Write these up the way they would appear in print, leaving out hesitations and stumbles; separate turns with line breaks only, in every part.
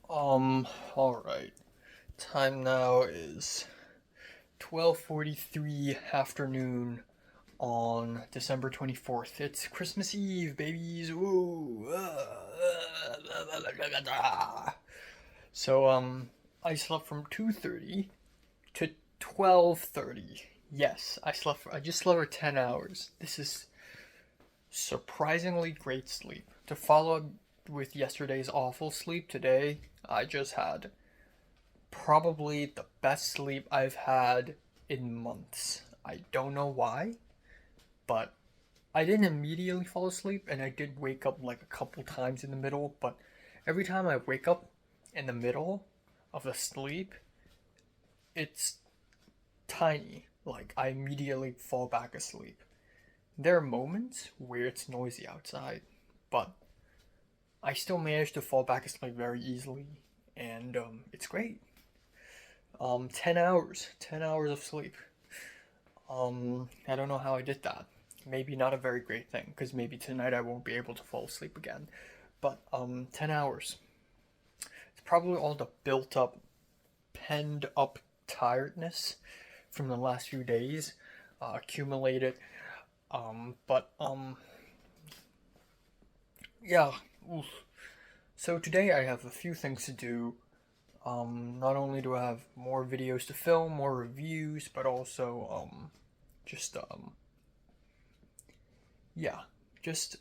Alright. Time now is 12:43 afternoon on December 24th. It's Christmas Eve, babies. Woo! So, I slept from 2:30 to 12:30. Yes, I just slept for 10 hours. This is surprisingly great sleep. To follow up with yesterday's awful sleep today, I just had probably the best sleep I've had in months. I don't know why, but I didn't immediately fall asleep and I did wake up like a couple times in the middle, but every time I wake up in the middle of the sleep, it's tiny. Like I immediately fall back asleep. There are moments where it's noisy outside, but I still manage to fall back asleep very easily, and it's great. 10 hours of sleep. I don't know how I did that. Maybe not a very great thing, because maybe tonight I won't be able to fall asleep again. But 10 hours. It's probably all the built up, penned up tiredness from the last few days accumulated. But yeah. Oof. So today I have a few things to do. Not only do I have more videos to film, more reviews, but also just yeah, just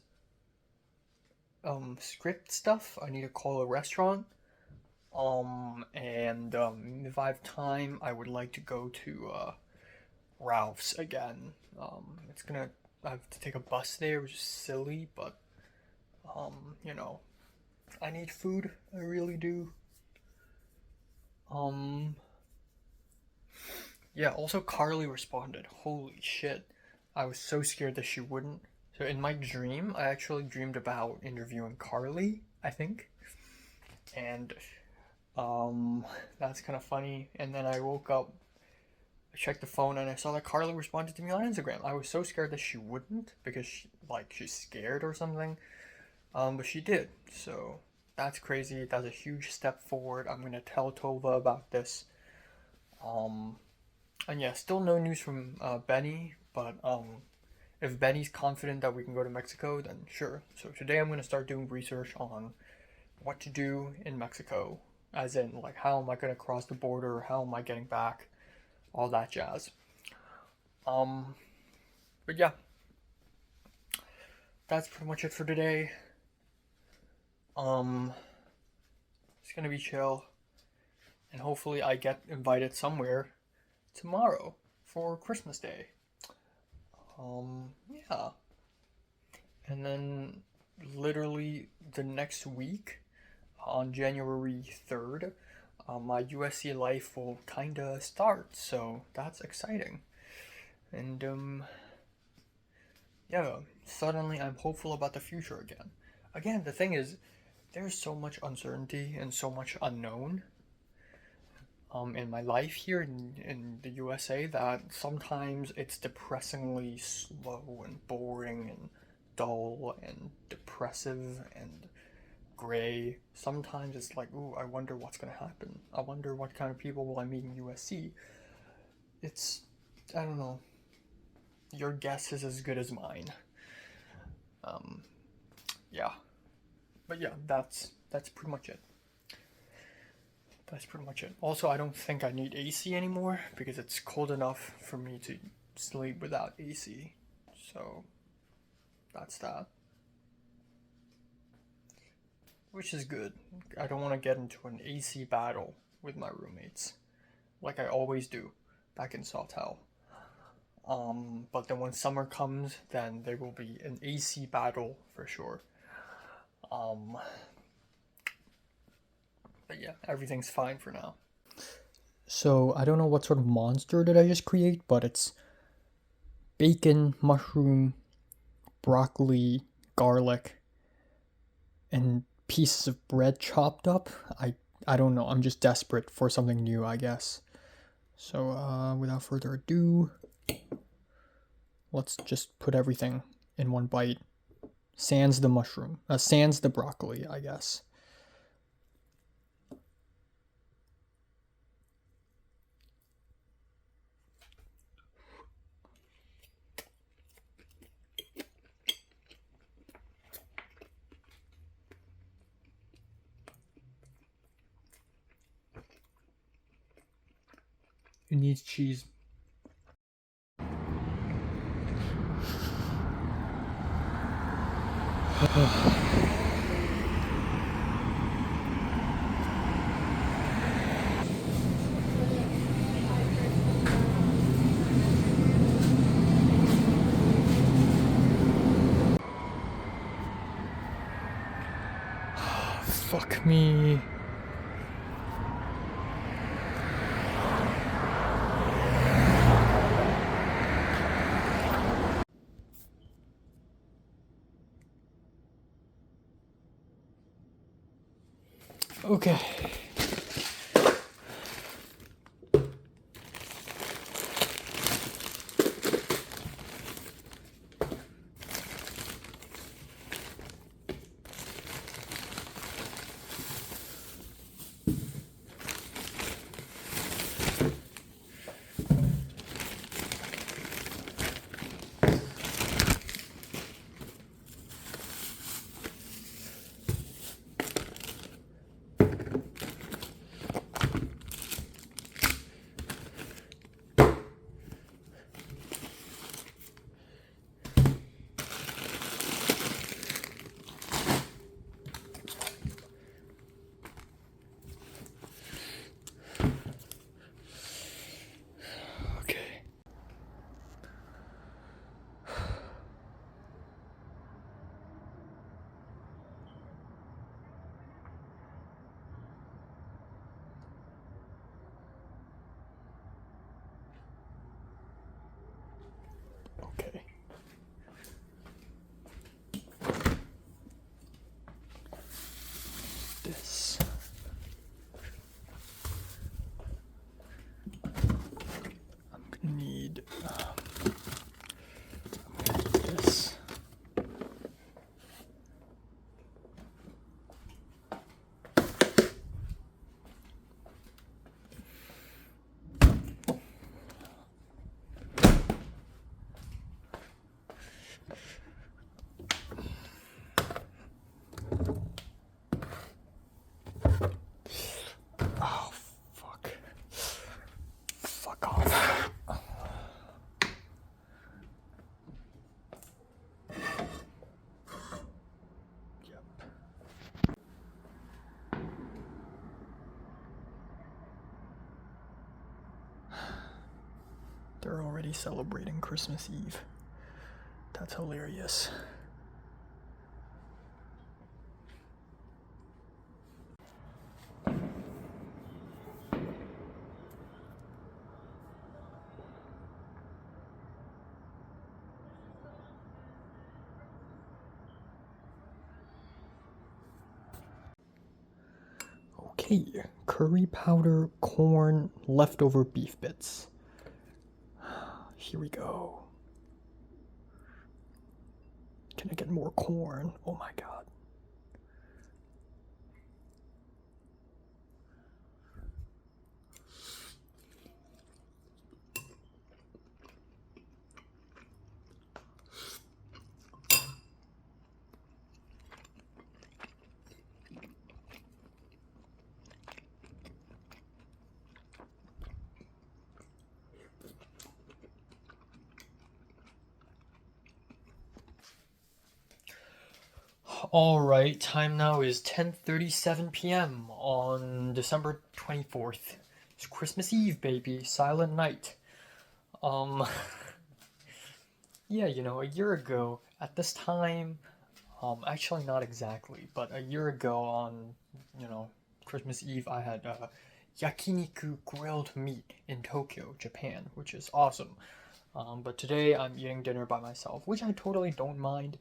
script stuff. I need to call a restaurant. And if I have time, I would like to go to Ralph's again. It's gonna I have to take a bus there, which is silly, but you know, I need food. I really do. Um, yeah. Also, Carly responded. Holy shit! I was so scared that she wouldn't. So in my dream, I actually dreamed about interviewing Carly. I think, and Um, that's kind of funny. And then I woke up, I checked the phone, and I saw that Carly responded to me on Instagram. I was so scared that she wouldn't because she's scared or something. But she did. So that's crazy. That's a huge step forward. I'm gonna tell Tova about this. Um, and yeah, still no news from Benny. But if Benny's confident that we can go to Mexico, then sure. So today I'm gonna start doing research on what to do in Mexico, as in like how am I gonna cross the border, how am I getting back, all that jazz. Um, but yeah, that's pretty much it for today. Um, it's gonna be chill, and hopefully I get invited somewhere tomorrow for Christmas Day. Yeah, and then literally the next week on January 3rd, my USC life will kinda start, so that's exciting. And yeah, suddenly I'm hopeful about the future again. Again, the thing is, there's so much uncertainty and so much unknown in my life here in the USA that sometimes it's depressingly slow and boring and dull and depressive and gray. Sometimes it's like, ooh, I wonder what's gonna happen. I wonder what kind of people will I meet in USC. It's, I don't know. Your guess is as good as mine. Um, yeah, but yeah, that's pretty much it. That's pretty much it. Also, I don't think I need AC anymore because it's cold enough for me to sleep without AC. So that's that, which is good. I don't want to get into an AC battle with my roommates like I always do back in Sawtell. But then when summer comes, then there will be an AC battle for sure. Um, but yeah, everything's fine for now. So I don't know what sort of monster did I just create, but it's bacon, mushroom, broccoli, garlic, and pieces of bread chopped up. I don't know. I'm just desperate for something new, I guess. So without further ado, let's just put everything in one bite. Sans the mushroom. Sans the broccoli, I guess. It needs cheese. Fuck me. Okay. Okay. Okay. This. I'm gonna need this. Oh, fuck. Fuck off. Yep. They're already celebrating Christmas Eve. That's hilarious. Okay, curry powder, corn, leftover beef bits. Here we go. Can I get more corn? Oh my god. Alright, time now is 10:37 p.m. on December 24th. It's Christmas Eve, baby. Silent night. Yeah, a year ago, at this time, actually not exactly, but a year ago on, Christmas Eve, I had yakiniku grilled meat in Tokyo, Japan, which is awesome. But today I'm eating dinner by myself, which I totally don't mind.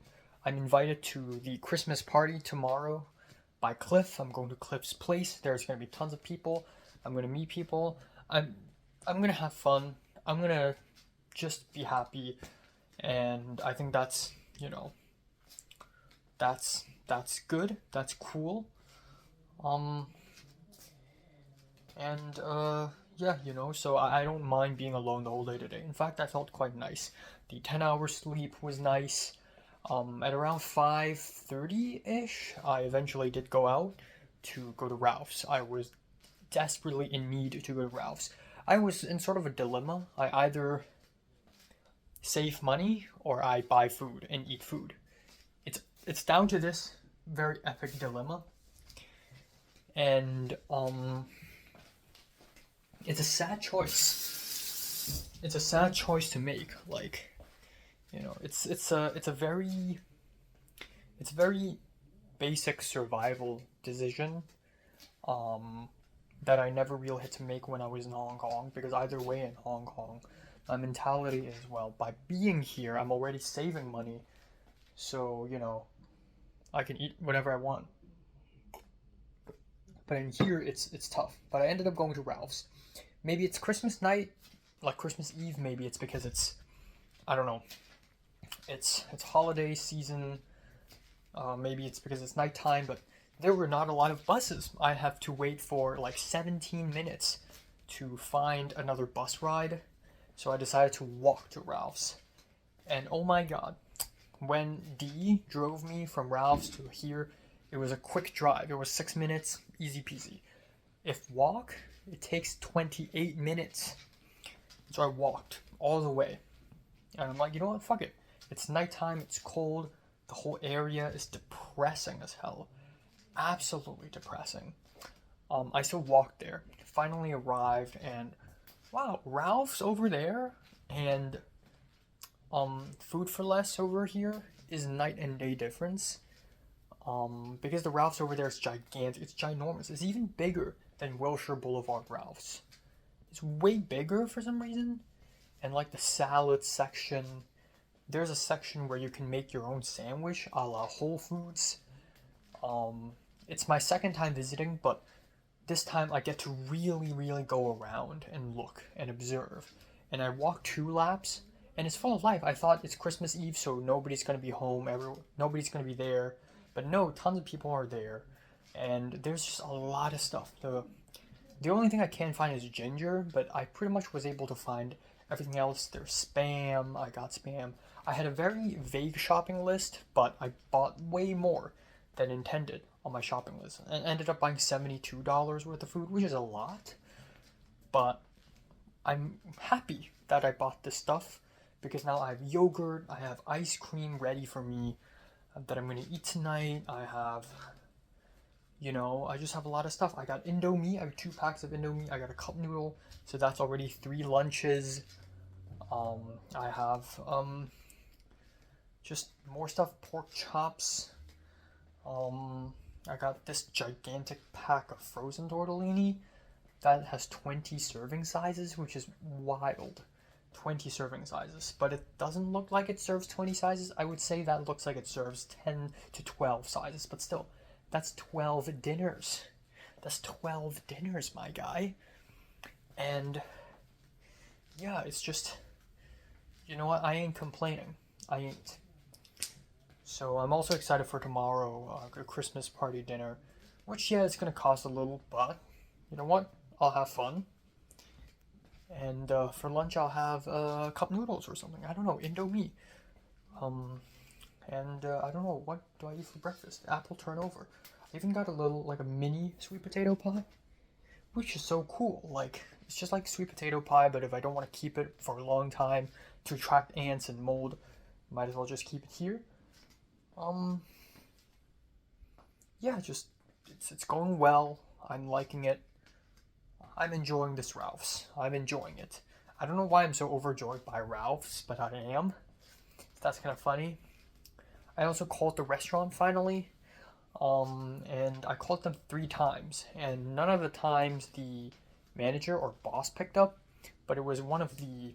I'm invited to the Christmas party tomorrow by Cliff. I'm going to Cliff's place. There's going to be tons of people. I'm going to meet people. I'm going to have fun. I'm going to just be happy. And I think that's, that's good. That's cool. And yeah, so I don't mind being alone the whole day today. In fact, I felt quite nice. The 10-hour sleep was nice. At around 5:30-ish, I eventually did go out to go to Ralph's. I was desperately in need to go to Ralph's. I was in sort of a dilemma. I either save money or I buy food and eat food. It's down to this very epic dilemma, and it's a sad choice. It's a sad choice to make. Like, it's a very basic survival decision. Um, that I never really had to make when I was in Hong Kong, because either way in Hong Kong, my mentality is, well, by being here, I'm already saving money, so I can eat whatever I want. But in here, it's tough. But I ended up going to Ralph's. Maybe it's Christmas night, like Christmas Eve. Maybe it's because it's, I don't know. It's holiday season. Maybe it's because it's nighttime. But there were not a lot of buses. I have to wait for like 17 minutes to find another bus ride. So I decided to walk to Ralph's. And oh my god, when Dee drove me from Ralph's to here, it was a quick drive. It was 6 minutes, easy peasy. If walk, it takes 28 minutes. So I walked all the way. And I'm like, you know what? Fuck it. It's nighttime, it's cold, the whole area is depressing as hell. Absolutely depressing. I still walked there. Finally arrived, and wow, Ralph's over there, and Food for Less over here is night and day difference. Because the Ralph's over there is gigantic. It's ginormous. It's even bigger than Wilshire Boulevard Ralph's. It's way bigger for some reason. And like the salad section, there's a section where you can make your own sandwich a la Whole Foods. It's my second time visiting, but this time I get to really, really go around and look and observe. And I walked 2 laps, and it's full of life. I thought it's Christmas Eve, so nobody's gonna be home. Nobody's gonna be there. But no, tons of people are there, and there's just a lot of stuff. The only thing I can't find is ginger, but I pretty much was able to find everything else. There's spam. I got spam. I had a very vague shopping list, but I bought way more than intended on my shopping list, and ended up buying $72 worth of food, which is a lot. But I'm happy that I bought this stuff, because now I have yogurt, I have ice cream ready for me that I'm gonna eat tonight. I have, I just have a lot of stuff. I got Indomie. I have 2 packs of Indomie. I got a cup noodle, so that's already 3 lunches. I have just more stuff. Pork chops. I got this gigantic pack of frozen tortellini that has 20 serving sizes, which is wild. 20 serving sizes, but it doesn't look like it serves 20 sizes. I would say that looks like it serves 10 to 12 sizes, but still, that's 12 dinners. That's 12 dinners, my guy. And yeah, it's just, you know what? I ain't complaining. I ain't. So I'm also excited for tomorrow, a Christmas party dinner, which, yeah, it's gonna cost a little, but you know what? I'll have fun. And for lunch, I'll have cup noodles or something. I don't know, Indomie. And I don't know, what do I eat for breakfast? Apple turnover. I even got a little, like a mini sweet potato pie, which is so cool. Like, it's just like sweet potato pie, but if I don't want to keep it for a long time to attract ants and mold, might as well just keep it here. Yeah, just, it's going well. I'm liking it. I'm enjoying this Ralph's. I'm enjoying it. I don't know why I'm so overjoyed by Ralph's, but I am. That's kind of funny. I also called the restaurant finally. And I called them 3 times, and none of the times the manager or boss picked up, but it was one of the,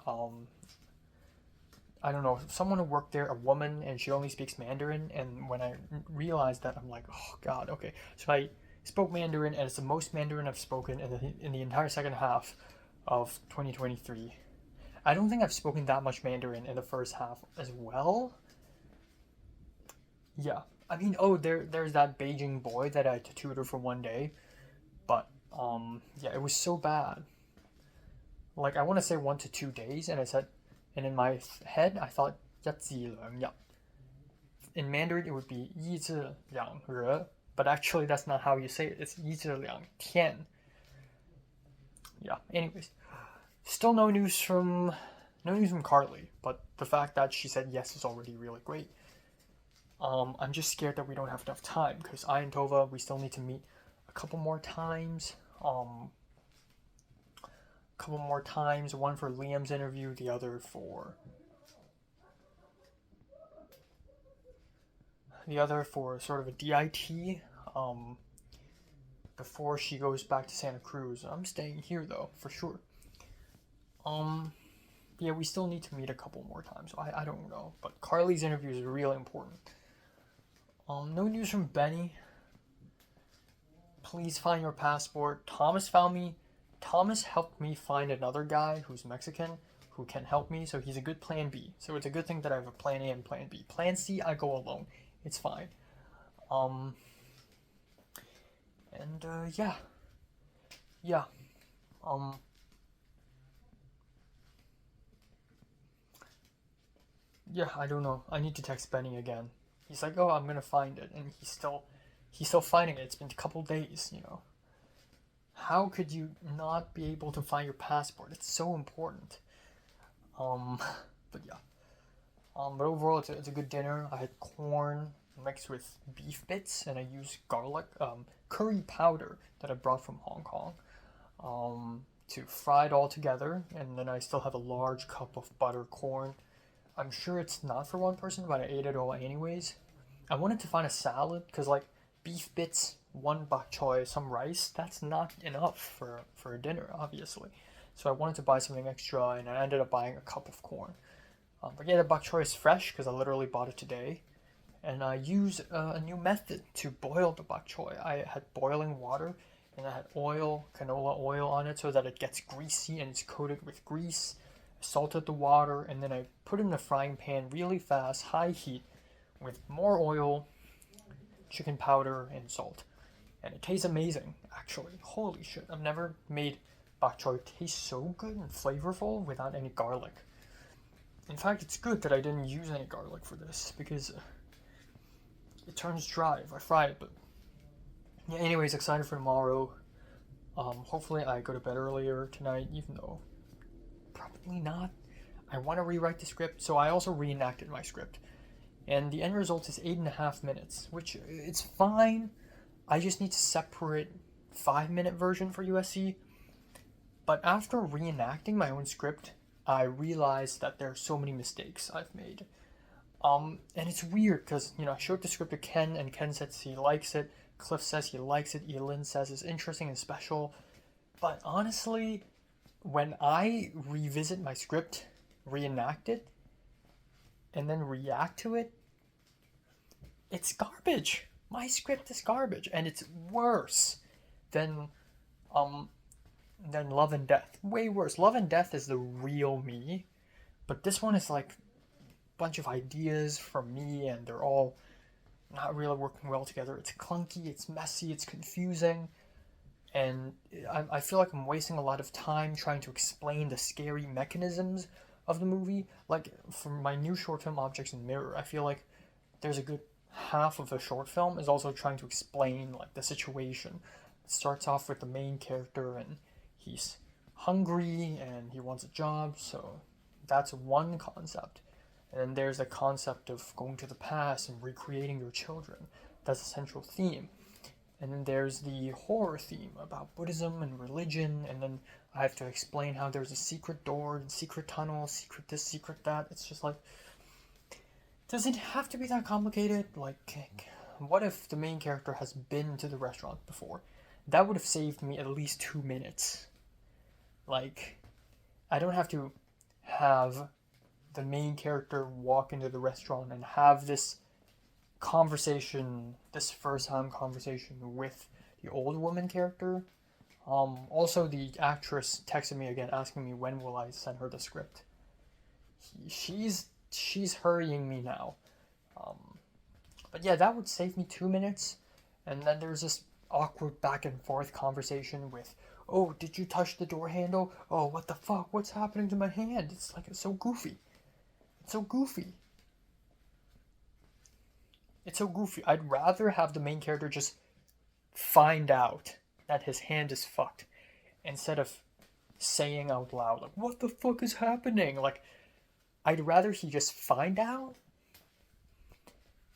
I don't know, someone who worked there, a woman, and she only speaks Mandarin, and when I realized that, I'm like, oh god, okay. So I spoke Mandarin, and it's the most Mandarin I've spoken in the entire second half of 2023. I don't think I've spoken that much Mandarin in the first half as well. Yeah. I mean, there's that Beijing boy that I had to tutor for 1 day, but yeah, it was so bad. Like, I want to say 1 to 2 days, and and in my head, I thought 1-2-2. In Mandarin, it would be 1-2-2-日, but actually, that's not how you say it. It's 1-2-2-天. yeah. Anyways, still no news from Carly, but the fact that she said yes is already really great. I'm just scared that we don't have enough time because I and Tova, we still need to meet a couple more times. One for Liam's interview, the other for sort of a DIT. Um, Before she goes back to Santa Cruz. I'm staying here though, for sure. Um, yeah, we still need to meet a couple more times. I don't know, but Carly's interview is really important. No news from Benny. Please find your passport. Thomas helped me find another guy who's Mexican who can help me, so he's a good plan B. So it's a good thing that I have a plan A and plan B. Plan C, I go alone. It's fine. Um, and yeah, yeah. Um, yeah. I don't know. I need to text Benny again. He's like, oh, I'm gonna find it, and he's still finding it. It's been a couple days. How could you not be able to find your passport? It's so important. Um, but yeah. But overall, it's a good dinner. I had corn mixed with beef bits, and I used garlic, curry powder that I brought from Hong Kong, to fry it all together. And then I still have a large cup of butter corn. I'm sure it's not for one person, but I ate it all anyways. I wanted to find a salad because like beef bits, one bok choy, some rice. That's not enough for a dinner, obviously. So I wanted to buy something extra, and I ended up buying a cup of corn. But yeah, the bok choy is fresh because I literally bought it today, and I use a new method to boil the bok choy. I had boiling water, and I had oil, canola oil on it so that it gets greasy and it's coated with grease. I salted the water, and then I put it in a frying pan really fast, high heat, with more oil, chicken powder, and salt. And it tastes amazing, actually. Holy shit, I've never made bok choy taste so good and flavorful without any garlic. In fact, it's good that I didn't use any garlic for this because it turns dry if I fry it. But yeah, anyways, excited for tomorrow. Hopefully I go to bed earlier tonight, even though probably not. I want to rewrite the script, so I also reenacted my script, and the end result is 8.5 minutes, which it's fine. I just need to separate 5-minute version for USC. But after reenacting my own script, I realized that there are so many mistakes I've made. And it's weird because I showed the script to Ken, and Ken says he likes it. Cliff says he likes it. Elin says it's interesting and special. But honestly, when I revisit my script, reenact it, and then react to it, it's garbage. My script is garbage, and it's worse than um than Love and Death. Way worse. Love and Death is the real me, but this one is like a bunch of ideas from me, and they're all not really working well together. It's clunky, it's messy, it's confusing, and I feel like I'm wasting a lot of time trying to explain the scary mechanisms of the movie. Like, for my new short film, Objects in the Mirror, I feel like there's a good half of the short film is also trying to explain like the situation. It starts off with the main character, and he's hungry and he wants a job, so that's one concept. And then there's the concept of going to the past and recreating your children. That's a central theme. And then there's the horror theme about Buddhism and religion, and then I have to explain how there's a secret door, secret tunnel, secret this, secret that. It's just like, does it have to be that complicated? Like, what if the main character has been to the restaurant before? That would have saved me at least 2 minutes. Like, I don't have to have the main character walk into the restaurant and have this conversation, this first time conversation with the old woman character. Also, the actress texted me again asking me when will I send her the script. She's hurrying me now. But yeah, that would save me 2 minutes. And then there's this awkward back and forth conversation with, oh, did you touch the door handle? Oh, what the fuck? What's happening to my hand? It's so goofy. It's so goofy. It's so goofy. I'd rather have the main character just find out that his hand is fucked instead of saying out loud, like, what the fuck is happening? Like, I'd rather he just find out.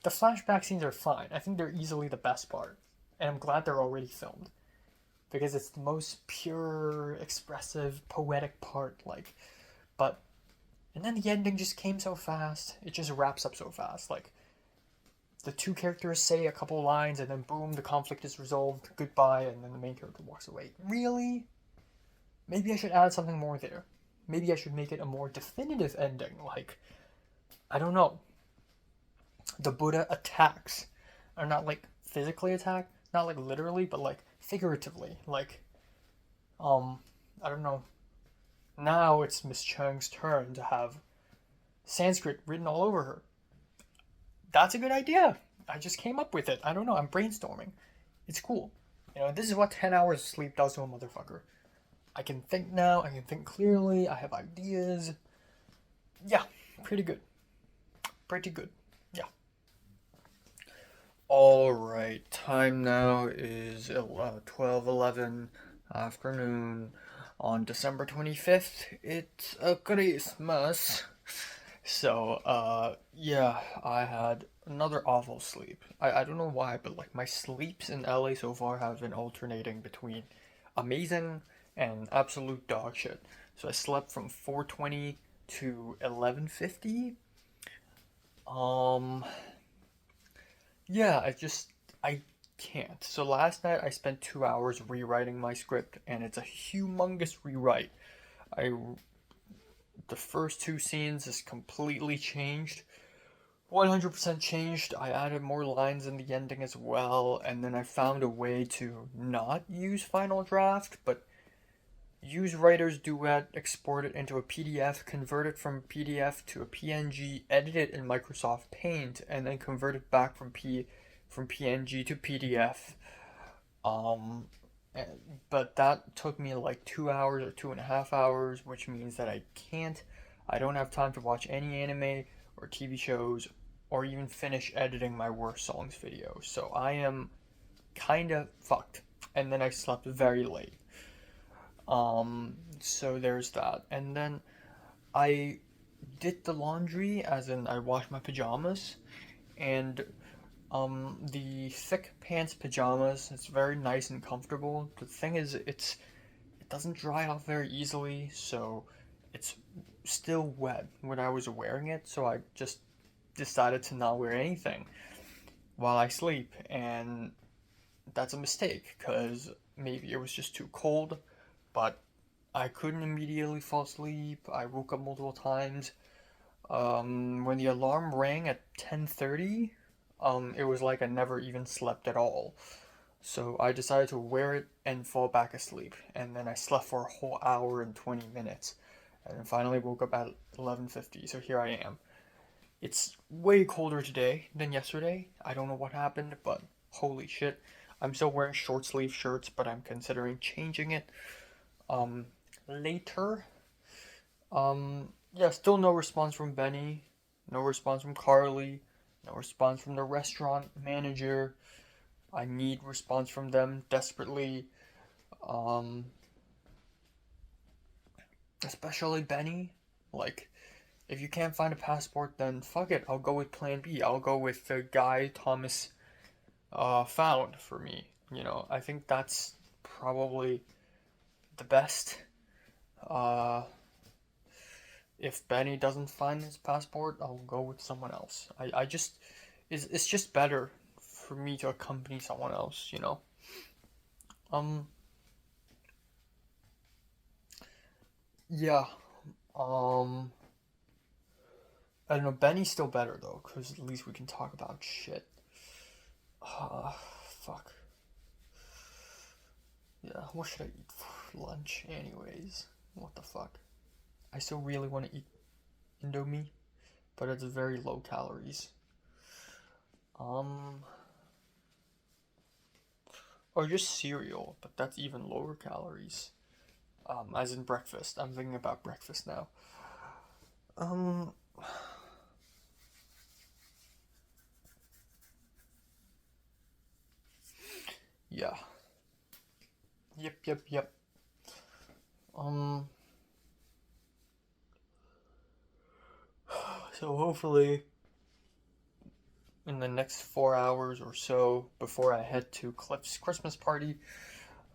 The flashback scenes are fine. I think they're easily the best part. And I'm glad they're already filmed. Because it's the most pure, expressive, poetic part. Like, but. And then the ending just came so fast. It just wraps up so fast. Like, the two characters say a couple lines, and then boom, the conflict is resolved. Goodbye, and then the main character walks away. Really? Maybe I should add something more there. Maybe I should make it a more definitive ending. Like, I don't know. The Buddha attacks. Or not like physically attack, not like literally, but like figuratively. Like, I don't know. Now it's Miss Chung's turn to have Sanskrit written all over her. That's a good idea. I just came up with it. I don't know. I'm brainstorming. It's cool. You know, this is what 10 hours of sleep does to a motherfucker. I can think now. I can think clearly. I have ideas. Yeah, pretty good. Pretty good. Yeah. All right. Time now is 12:11 afternoon on December 25th. It's a Christmas. So, yeah, I had another awful sleep. I don't know why, but like my sleeps in LA so far have been alternating between amazing and absolute dog shit. So I slept from 4:20 to 11:50. Um, yeah, I can't. So last night I spent 2 hours rewriting my script, and it's a humongous rewrite. I the first two scenes is completely changed. 100% changed. I added more lines in the ending as well, and then I found a way to not use Final Draft, but use Writer's Duet, export it into a PDF, convert it from PDF to a PNG, edit it in Microsoft Paint, and then convert it back from PNG to PDF. Um, but that took me like 2 hours or 2.5 hours, which means that I don't have time to watch any anime or TV shows or even finish editing my worst songs video. So I am kind of fucked. And then I slept very late. So there's that. And then I did the laundry, as in I washed my pajamas, and the thick pants pajamas, it's very nice and comfortable. The thing is, it doesn't dry off very easily, so it's still wet when I was wearing it, so I just decided to not wear anything while I sleep, and that's a mistake, because maybe it was just too cold, but I couldn't immediately fall asleep. I woke up multiple times. When the alarm rang at 10:30, it was like I never even slept at all. So I decided to wear it and fall back asleep, and then I slept for a whole hour and 20 minutes, and then finally woke up at 11:50. So here I am. It's way colder today than yesterday. I don't know what happened, but holy shit. I'm still wearing short sleeve shirts, but I'm considering changing it um later. Yeah, still no response from Benny, no response from Carly, no response from the restaurant manager. I need response from them desperately. Um, Especially Benny. Like, if you can't find a passport, then fuck it. I'll go with Plan B. I'll go with the guy Thomas found for me. You know, I think that's probably the best. Uh, if Benny doesn't find his passport, I'll go with someone else. I just, it's just better for me to accompany someone else, you know? Um, yeah. Um, I don't know. Benny's still better though, because at least we can talk about shit. Uh, Fuck. Yeah, what should I eat for lunch, anyways? What the fuck? I still really want to eat Indomie, but it's very low calories. Um, or just cereal, but that's even lower calories. As in breakfast. I'm thinking about breakfast now. Um, yeah. Yep, yep, yep. Um, so hopefully in the next 4 hours or so before I head to Cliff's Christmas party,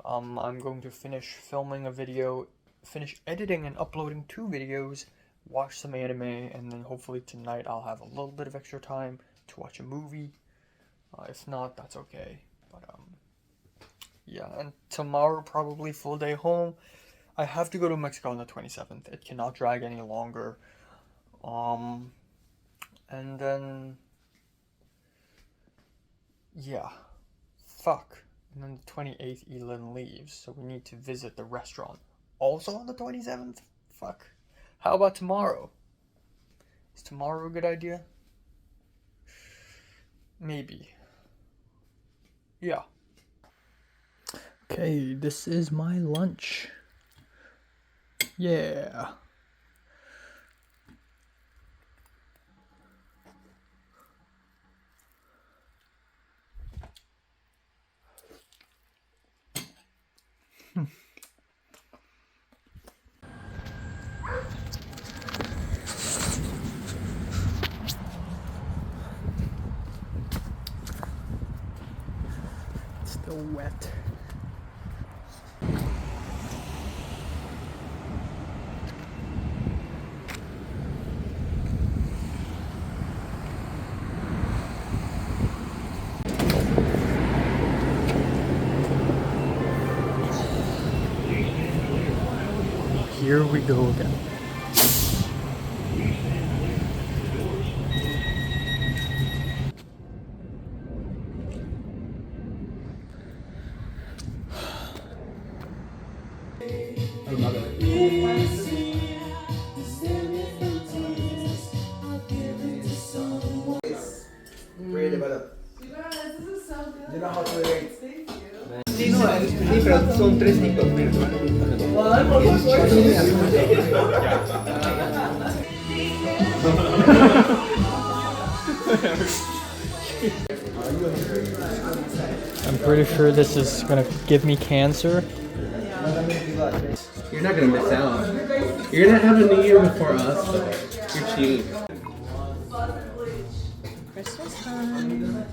I'm going to finish filming a video, finish editing and uploading 2 videos, watch some anime, and then hopefully tonight I'll have a little bit of extra time to watch a movie. If not, that's okay. But yeah, and tomorrow probably full day home. I have to go to Mexico on the 27th. It cannot drag any longer. And then yeah, fuck. And then the 28th, Elin leaves, so we need to visit the restaurant. Also on the 27th? Fuck. How about tomorrow? Is tomorrow a good idea? Maybe. Yeah. Okay, this is my lunch. Yeah. It's still wet. Here we go again.
I love it. Very developed. You know how to relate. Sí, no, sí, pero son 3 tipos.
I'm pretty sure this is gonna give me cancer.
You're not gonna miss out. You're gonna have a new year before us, though. You're cheating.
Christmas time.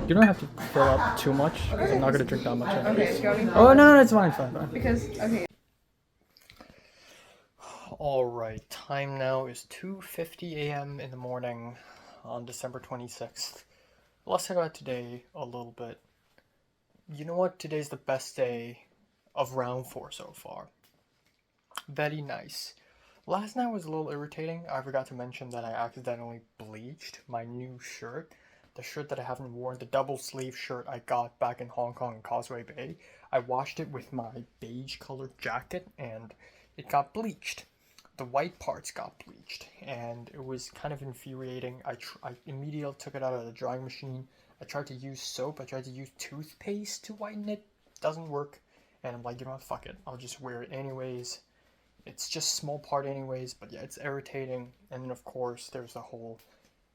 You don't have to fill up too much, because I'm not gonna drink that much.
Okay, you want me?
Oh, no, it's fine.
Because, okay.
Alright, time now is 2:50 a.m. in the morning on December 26th. Let's talk about today a little bit. You know what? Today's the best day of round 4 so far. Very nice. Last night was a little irritating. I forgot to mention that I accidentally bleached my new shirt. The shirt that I haven't worn, the double sleeve shirt I got back in Hong Kong in Causeway Bay. I washed it with my beige colored jacket and it got bleached. The white parts got bleached and it was kind of infuriating. I immediately took it out of the drying machine. I tried to use soap. I tried to use toothpaste to whiten it. Doesn't work. And I'm like, you know what, fuck it. I'll just wear it anyways. It's just a small part anyways, but yeah, it's irritating. And then of course, there's the whole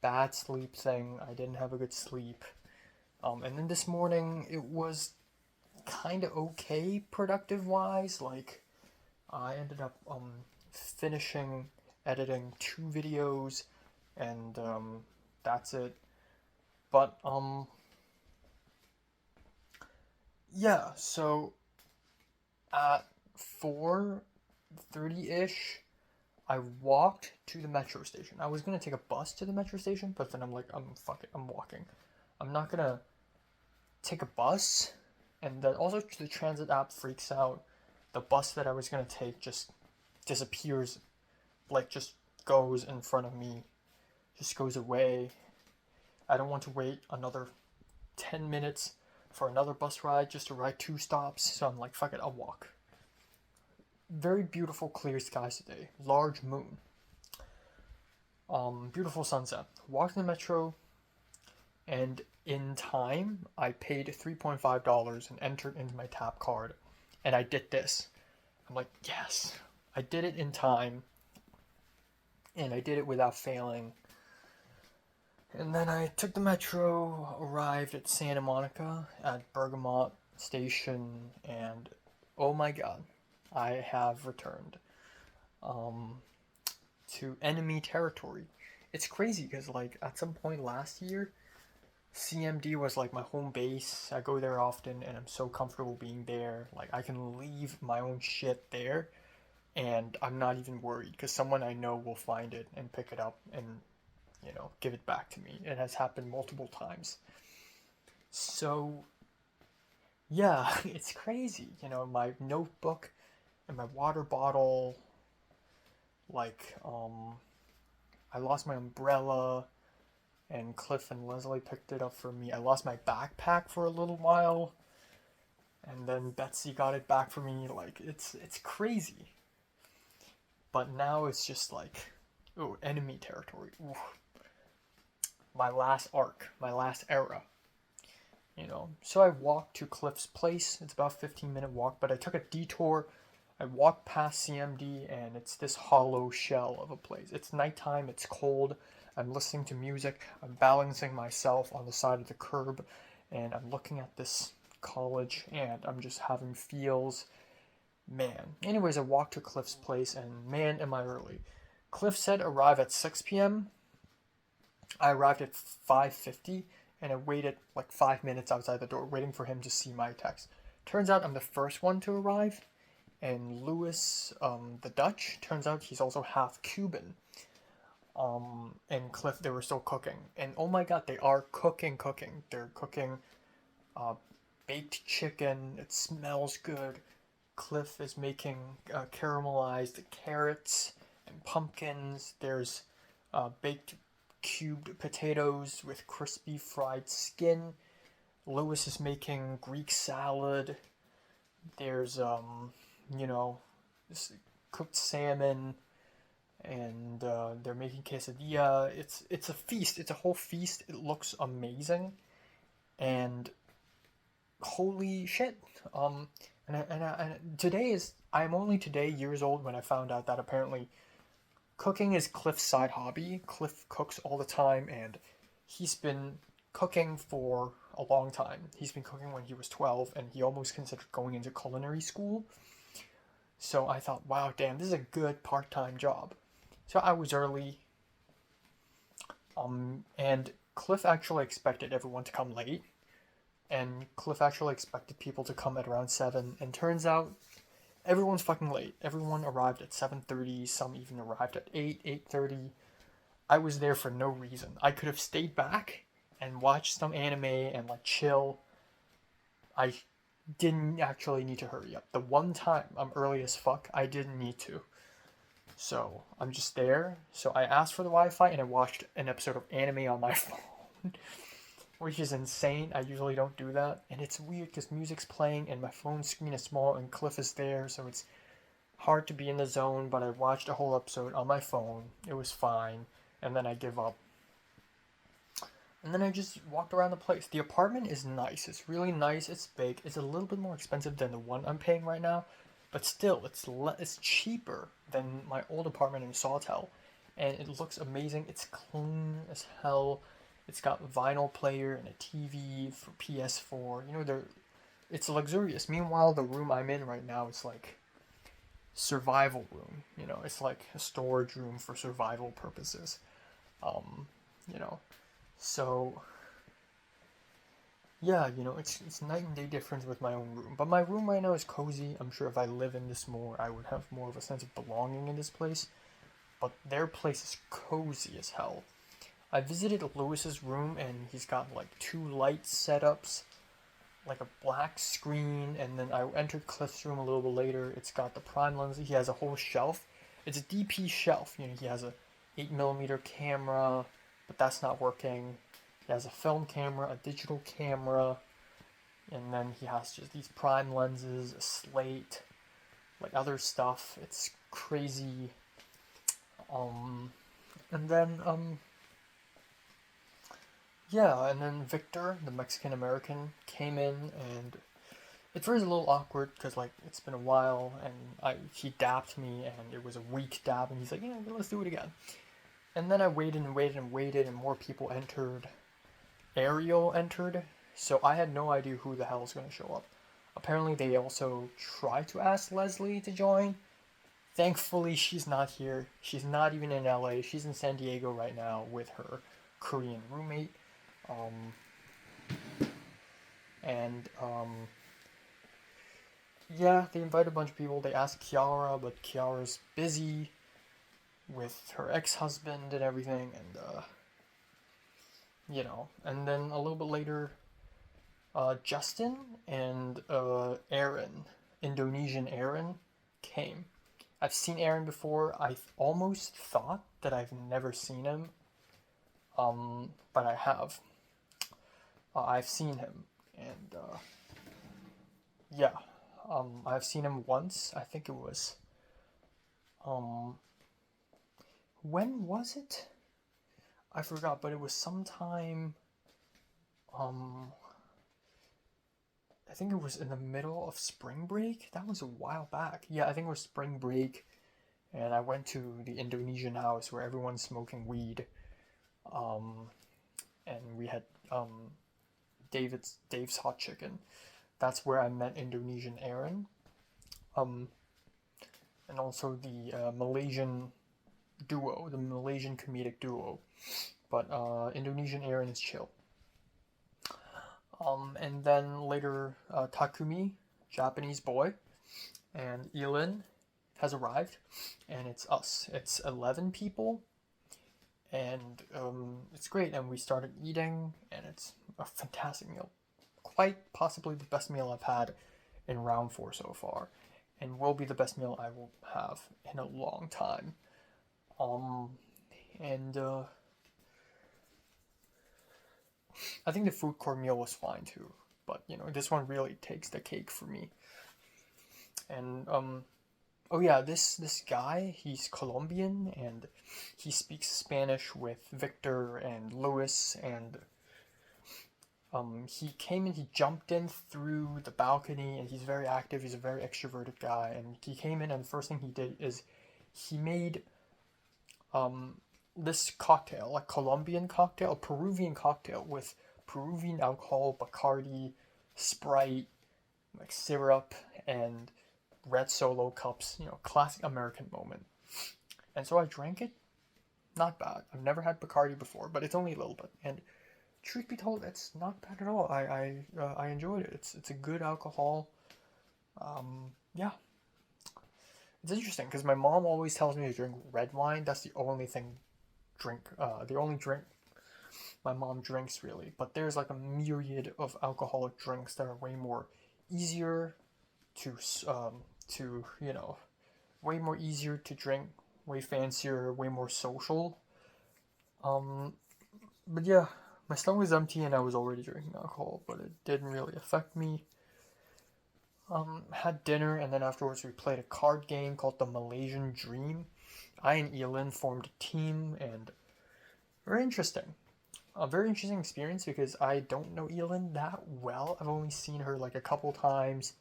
bad sleep thing. I didn't have a good sleep. And then this morning, it was kind of okay productive-wise. Like, I ended up finishing editing 2 videos, and that's it. But yeah, so at 4:30-ish, I walked to the metro station. I was gonna take a bus to the metro station, but then I'm like, fuck it, I'm walking. I'm not gonna take a bus, and then also the transit app freaks out. The bus that I was gonna take just disappears, like just goes in front of me, just goes away. I don't want to wait another 10 minutes for another bus ride just to ride 2 stops, so I'm like, fuck it, I'll walk. Very beautiful clear skies today, large moon. Beautiful sunset. Walked in the metro, and in time, I paid $3.5 and entered into my tap card, and I did this. I'm like, yes, I did it in time, and I did it without failing. And then I took the metro, arrived at Santa Monica at Bergamot Station, and oh my god, I have returned to enemy territory. It's crazy because like at some point last year, CMD was like my home base. I go there often and I'm so comfortable being there. Like I can leave my own shit there and I'm not even worried because someone I know will find it and pick it up and, you know, give it back to me. It has happened multiple times. So, yeah, it's crazy. You know, my notebook and my water bottle, like, I lost my umbrella and Cliff and Leslie picked it up for me. I lost my backpack for a little while and then Betsy got it back for me. Like, it's crazy. But now it's just like, oh, enemy territory. Ooh. My last arc, my last era. You know, so I walked to Cliff's place. It's about a 15-minute walk, but I took a detour. I walked past CMD, and it's this hollow shell of a place. It's nighttime. It's cold. I'm listening to music. I'm balancing myself on the side of the curb, and I'm looking at this college, and I'm just having feels. Man. Anyways, I walked to Cliff's place, and man, am I early. Cliff said arrive at 6 p.m. I arrived at 5:50, and I waited like 5 minutes outside the door, waiting for him to see my text. Turns out I'm the first one to arrive, and Louis, the Dutch, turns out he's also half Cuban. And Cliff, they were still cooking, and oh my god, they are cooking. They're cooking, baked chicken. It smells good. Cliff is making caramelized carrots and pumpkins. There's baked cubed potatoes with crispy fried skin. Louis is making Greek salad. There's you know, cooked salmon, and they're making quesadilla. It's a feast. It's a whole feast. It looks amazing, and holy shit. And today is I'm only today years old when I found out that apparently cooking is Cliff's side hobby. Cliff cooks all the time, and he's been cooking for a long time. He's been cooking when he was 12, and he almost considered going into culinary school. So I thought, wow, damn, this is a good part-time job. So I was early, and Cliff actually expected everyone to come late, and Cliff actually expected people to come at around 7, and turns out everyone's fucking late. Everyone arrived at 7:30, some even arrived at 8, 8:30. I was there for no reason. I could have stayed back and watched some anime and like chill. I didn't actually need to hurry up. The one time I'm early as fuck, I didn't need to. So I'm just there. So I asked for the Wi-Fi and I watched an episode of anime on my phone, which is insane. I usually don't do that. And it's weird because music's playing and my phone screen is small and Cliff is there, so it's hard to be in the zone, but I watched a whole episode on my phone. It was fine. And then I give up. And then I just walked around the place. The apartment is nice. It's really nice. It's big. It's a little bit more expensive than the one I'm paying right now, but still, it's cheaper than my old apartment in Sawtell, and it looks amazing. It's clean as hell. It's got vinyl player and a TV for PS4. You know, it's luxurious. Meanwhile, the room I'm in right now is like survival room. You know, it's like a storage room for survival purposes. You know. So, yeah, you know, it's night and day difference with my own room. But my room right now is cozy. I'm sure if I live in this more, I would have more of a sense of belonging in this place. But their place is cozy as hell. I visited Lewis's room and he's got like 2 light setups, like a black screen, and then I entered Cliff's room a little bit later. It's got the prime lens. He has a whole shelf. It's a DP shelf. You know, he has a 8mm camera, but that's not working. He has a film camera, a digital camera, and then he has just these prime lenses, a slate, like other stuff. It's crazy. And then, yeah, and then Victor, the Mexican American, came in, and it was a little awkward because like it's been a while, and he dapped me, and it was a weak dap, and he's like, yeah, let's do it again. And then I waited, and more people entered. Ariel entered, so I had no idea who the hell was going to show up. Apparently, they also tried to ask Leslie to join. Thankfully, she's not here. She's not even in LA. She's in San Diego right now with her Korean roommate. Um, and yeah, they invited a bunch of people. They asked Kiara, but Kiara's busy with her ex-husband and everything, and And then a little bit later, Justin and Aaron, Indonesian Aaron, came. I've seen Aaron before. I almost thought that I've never seen him, but I have. I've seen him, and yeah, I've seen him once. I think it was. When was it? I forgot, but it was sometime. I think it was in the middle of spring break. That was a while back. Yeah, I think it was spring break, and I went to the Indonesian house where everyone's smoking weed. And we had Dave's hot chicken. That's where I met Indonesian Aaron. And also the Malaysian duo, the Malaysian comedic duo. But Indonesian Aaron is chill. And then later, Takumi, Japanese boy, and Elin has arrived, and it's us. It's 11 people, and it's great. And we started eating, and it's a fantastic meal. Quite possibly the best meal I've had in round 4 so far, and will be the best meal I will have in a long time. And I think the food court meal was fine too, but this one really takes the cake for me. And oh yeah, this guy, he's Colombian, and he speaks Spanish with Victor and Louis, and he came in, he jumped in through the balcony, and he's very active. He's a very extroverted guy, and he came in, and the first thing he did is he made this cocktail, a Colombian cocktail, a Peruvian cocktail with Peruvian alcohol, Bacardi, Sprite, like syrup, and red Solo cups, classic American moment. And so I drank it. Not bad. I've never had Bacardi before, but it's only a little bit. And truth be told, it's not bad at all. I enjoyed it. It's a good alcohol. Yeah. It's interesting because my mom always tells me to drink red wine. That's the only the only drink my mom drinks really. But there's like a myriad of alcoholic drinks that are way more easier to way more easier to drink, way fancier, way more social. But yeah, my stomach was empty and I was already drinking alcohol, but it didn't really affect me. Had dinner, and then afterwards we played a card game called the Malaysian Dream. I and Elin formed a team, and very interesting. A very interesting experience because I don't know Elin that well. I've only seen her like a couple times.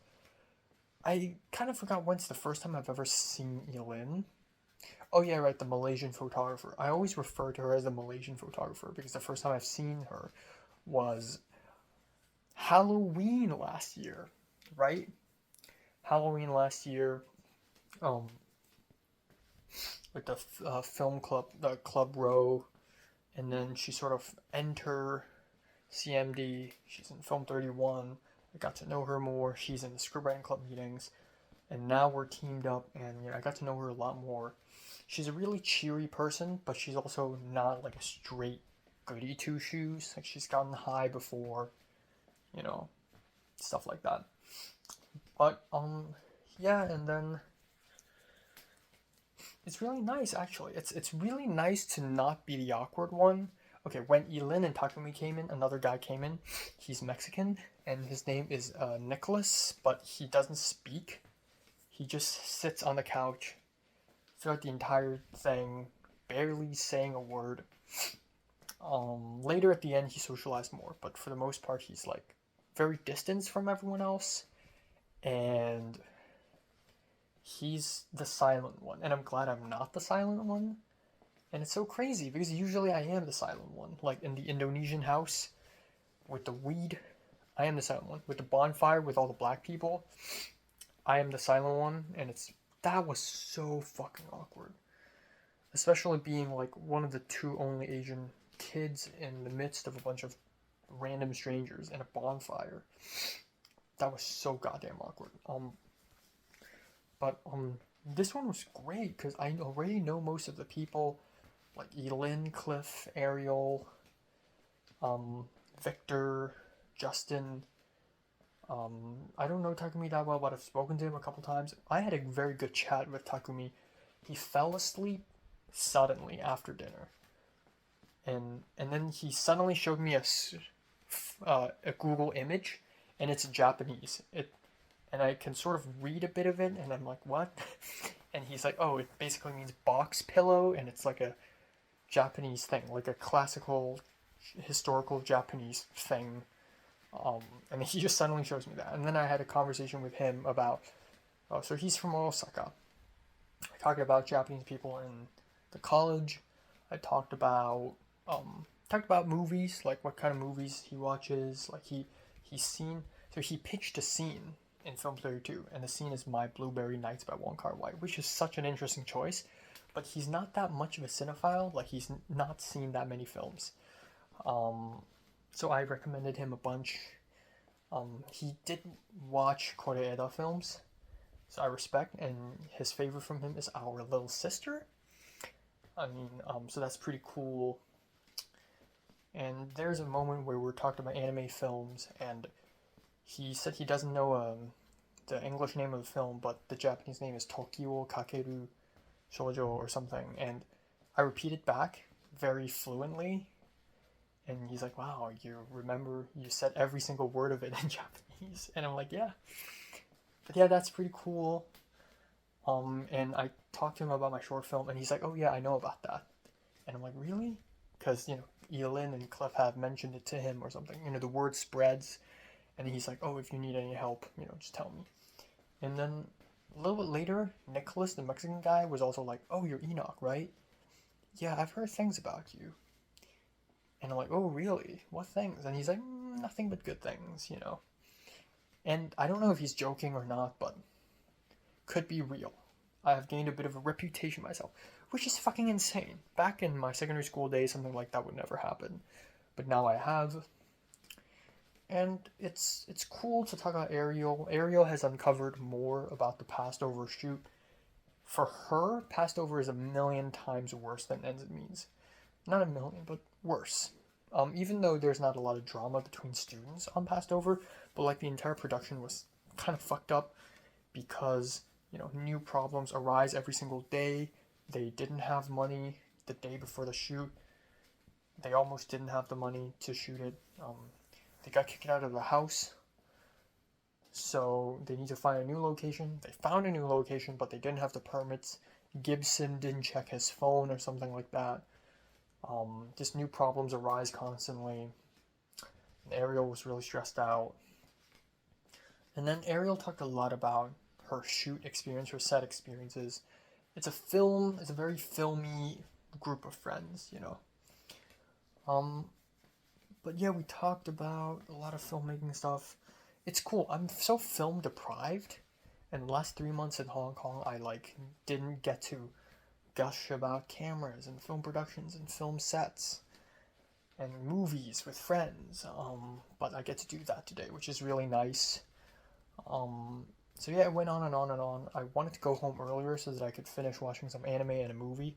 I kind of forgot when's the first time I've ever seen Elin. Oh yeah, right, the Malaysian photographer. I always refer to her as the Malaysian photographer because the first time I've seen her was Halloween last year, right? Halloween last year, with the film club, the Club Row, and then she sort of enter CMD. She's in Film 31. I got to know her more. She's in the scriptwriting club meetings, and now we're teamed up, and I got to know her a lot more. She's a really cheery person, but she's also not like a straight goody two shoes. Like she's gotten high before, stuff like that. But yeah, and then it's really nice actually. It's really nice to not be the awkward one. Okay, when Elin and Takumi came in, another guy came in. He's Mexican, and his name is Nicholas, but he doesn't speak. He just sits on the couch throughout the entire thing, barely saying a word. Later at the end, he socialized more, but for the most part, he's like very distant from everyone else, and he's the silent one. And I'm glad I'm not the silent one. And it's so crazy because usually I am the silent one. Like in the Indonesian house with the weed, I am the silent one. With the bonfire with all the black people, I am the silent one, and that was so fucking awkward. Especially being like one of the two only Asian kids in the midst of a bunch of random strangers in a bonfire. That was so goddamn awkward. But this one was great because I already know most of the people, like Elin, Cliff, Ariel, Victor, Justin. I don't know Takumi that well, but I've spoken to him a couple times. I had a very good chat with Takumi. He fell asleep suddenly after dinner, and then he suddenly showed me a Google image, and it's Japanese. And I can sort of read a bit of it, and I'm like, what? And he's like, oh, it basically means box pillow, and it's like a Japanese thing, like a classical, historical Japanese thing. And he just suddenly shows me that. And then I had a conversation with him about, oh, so he's from Osaka. I talked about Japanese people in the college. I talked about movies, like what kind of movies he watches, like he's seen. So he pitched a scene in Film 32, and the scene is My Blueberry Nights by Wong Kar-wai, which is such an interesting choice. But he's not that much of a cinephile. Like, he's not seen that many films. So I recommended him a bunch. He didn't watch Koreeda films, so I respect, and his favorite from him is Our Little Sister. I mean, so that's pretty cool. And there's a moment where we're talking about anime films, and he said he doesn't know the English name of the film, but the Japanese name is Tokio Kakeru Shoujo or something, and I repeated back very fluently, and he's like, wow, you said every single word of it in Japanese, and I'm like, yeah. But yeah, that's pretty cool. And I talked to him about my short film, and he's like, oh yeah, I know about that. And I'm like, really? Because, Elin and Clef have mentioned it to him or something. The word spreads, and he's like, oh, if you need any help, just tell me. And then a little bit later, Nicholas, the Mexican guy, was also like, oh, you're Enoch, right? Yeah, I've heard things about you. And I'm like, oh, really? What things? And he's like, nothing but good things, And I don't know if he's joking or not, but could be real. I have gained a bit of a reputation myself, which is fucking insane. Back in my secondary school days, something like that would never happen. But now I have. And it's cool to talk about Ariel. Ariel has uncovered more about the passed over shoot. For her, passed over is 1,000,000 times worse than ends it means. Not 1,000,000, but worse. Even though there's not a lot of drama between students on passed over, but like the entire production was kind of fucked up because, new problems arise every single day. They didn't have money the day before the shoot. They almost didn't have the money to shoot it. They got kicked out of the house, so they need to find a new location. They found a new location, but they didn't have the permits. Gibson didn't check his phone or something like that. Just new problems arise constantly. And Ariel was really stressed out. And then Ariel talked a lot about her shoot experience, her set experiences. It's a very filmy group of friends, But yeah, we talked about a lot of filmmaking stuff. It's cool. I'm so film deprived, and the last 3 months in Hong Kong, I didn't get to gush about cameras and film productions and film sets and movies with friends. But I get to do that today, which is really nice. So yeah, it went on and on and on. I wanted to go home earlier so that I could finish watching some anime and a movie.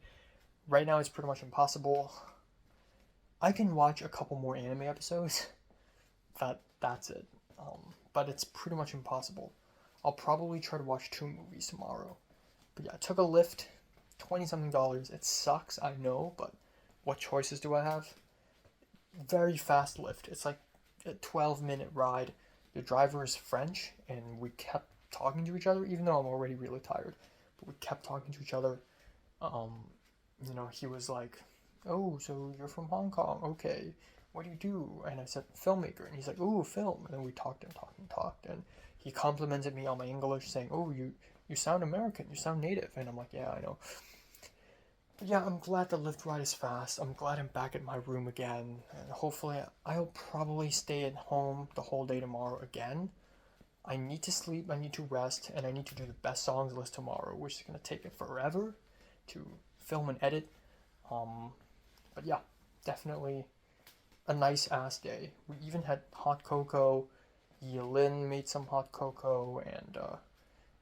Right now, it's pretty much impossible. I can watch a couple more anime episodes. That's it. But it's pretty much impossible. I'll probably try to watch 2 movies tomorrow. But yeah, I took a Lyft, $20-something. It sucks, I know, but what choices do I have? Very fast Lyft. It's like a 12-minute ride. The driver is French, and we kept talking to each other, even though I'm already really tired. But we kept talking to each other. He was like, oh, so you're from Hong Kong, okay, what do you do? And I said, filmmaker, and he's like, oh, film, and then we talked, and he complimented me on my English, saying, oh, you sound American, you sound native, and I'm like, yeah, I know. yeah, I'm glad the lift ride is fast. I'm glad I'm back at my room again. And hopefully, I'll probably stay at home the whole day tomorrow again. I need to sleep, I need to rest, and I need to do the best songs list tomorrow, which is going to take it forever to film and edit. Um, but yeah, definitely a nice ass day. We even had hot cocoa. Yilin made some hot cocoa,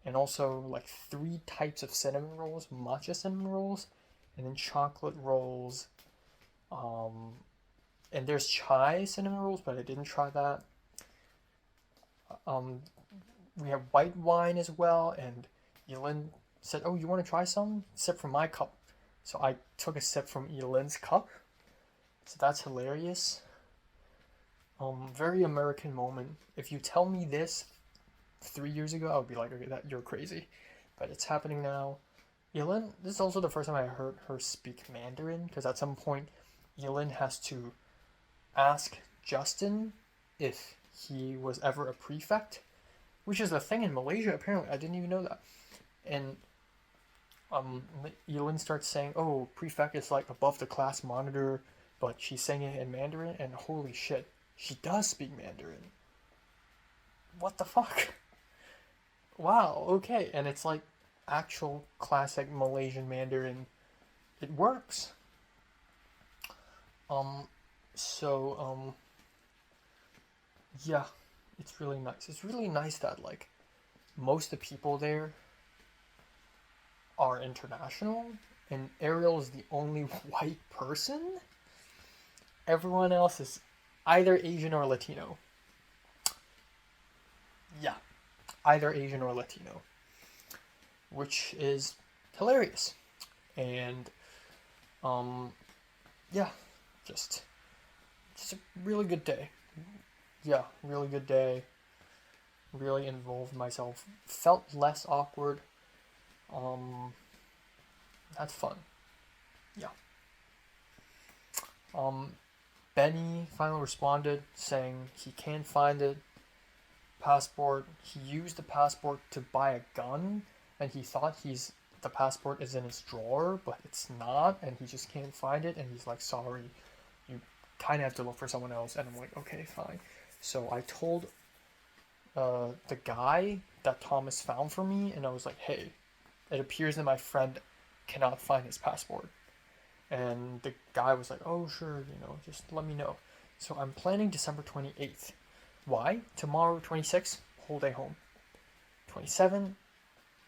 and also like 3 types of cinnamon rolls, matcha cinnamon rolls, and then chocolate rolls. Um, and there's chai cinnamon rolls, but I didn't try that. Um, we have white wine as well, and Yilin said, "Oh, you want to try some?" Sip from my cup. So I took a sip from Yilin's cup. So that's hilarious. Very American moment. If you tell me this 3 years ago, I would be like, okay, that you're crazy. But it's happening now. Yilin, this is also the first time I heard her speak Mandarin, because at some point, Yilin has to ask Justin if he was ever a prefect, which is a thing in Malaysia, apparently. I didn't even know that. And Yilin starts saying, oh, prefect is like above the class monitor, but she's saying it in Mandarin, and holy shit, she does speak Mandarin. What the fuck? Wow, okay. And it's like actual classic Malaysian Mandarin. It works. So, yeah, it's really nice. It's really nice that, like, most of the people there are international, and Ariel is the only white person. Everyone else is either Asian or Latino. Yeah, either Asian or Latino, which is hilarious. And, yeah, just a really good day. Yeah, really good day. Really involved myself. Felt less awkward. That's fun. Yeah. Benny finally responded saying he can't find it. Passport. He used the passport to buy a gun, and he thought the passport is in his drawer, but it's not, and he just can't find it, and he's like, sorry, you kind of have to look for someone else. And I'm like, okay, fine. So I told the guy that Thomas found for me, and I was like, hey, it appears that my friend cannot find his passport. And the guy was like, oh, sure, just let me know. So I'm planning December 28th. Why? Tomorrow, 26th, whole day home. 27,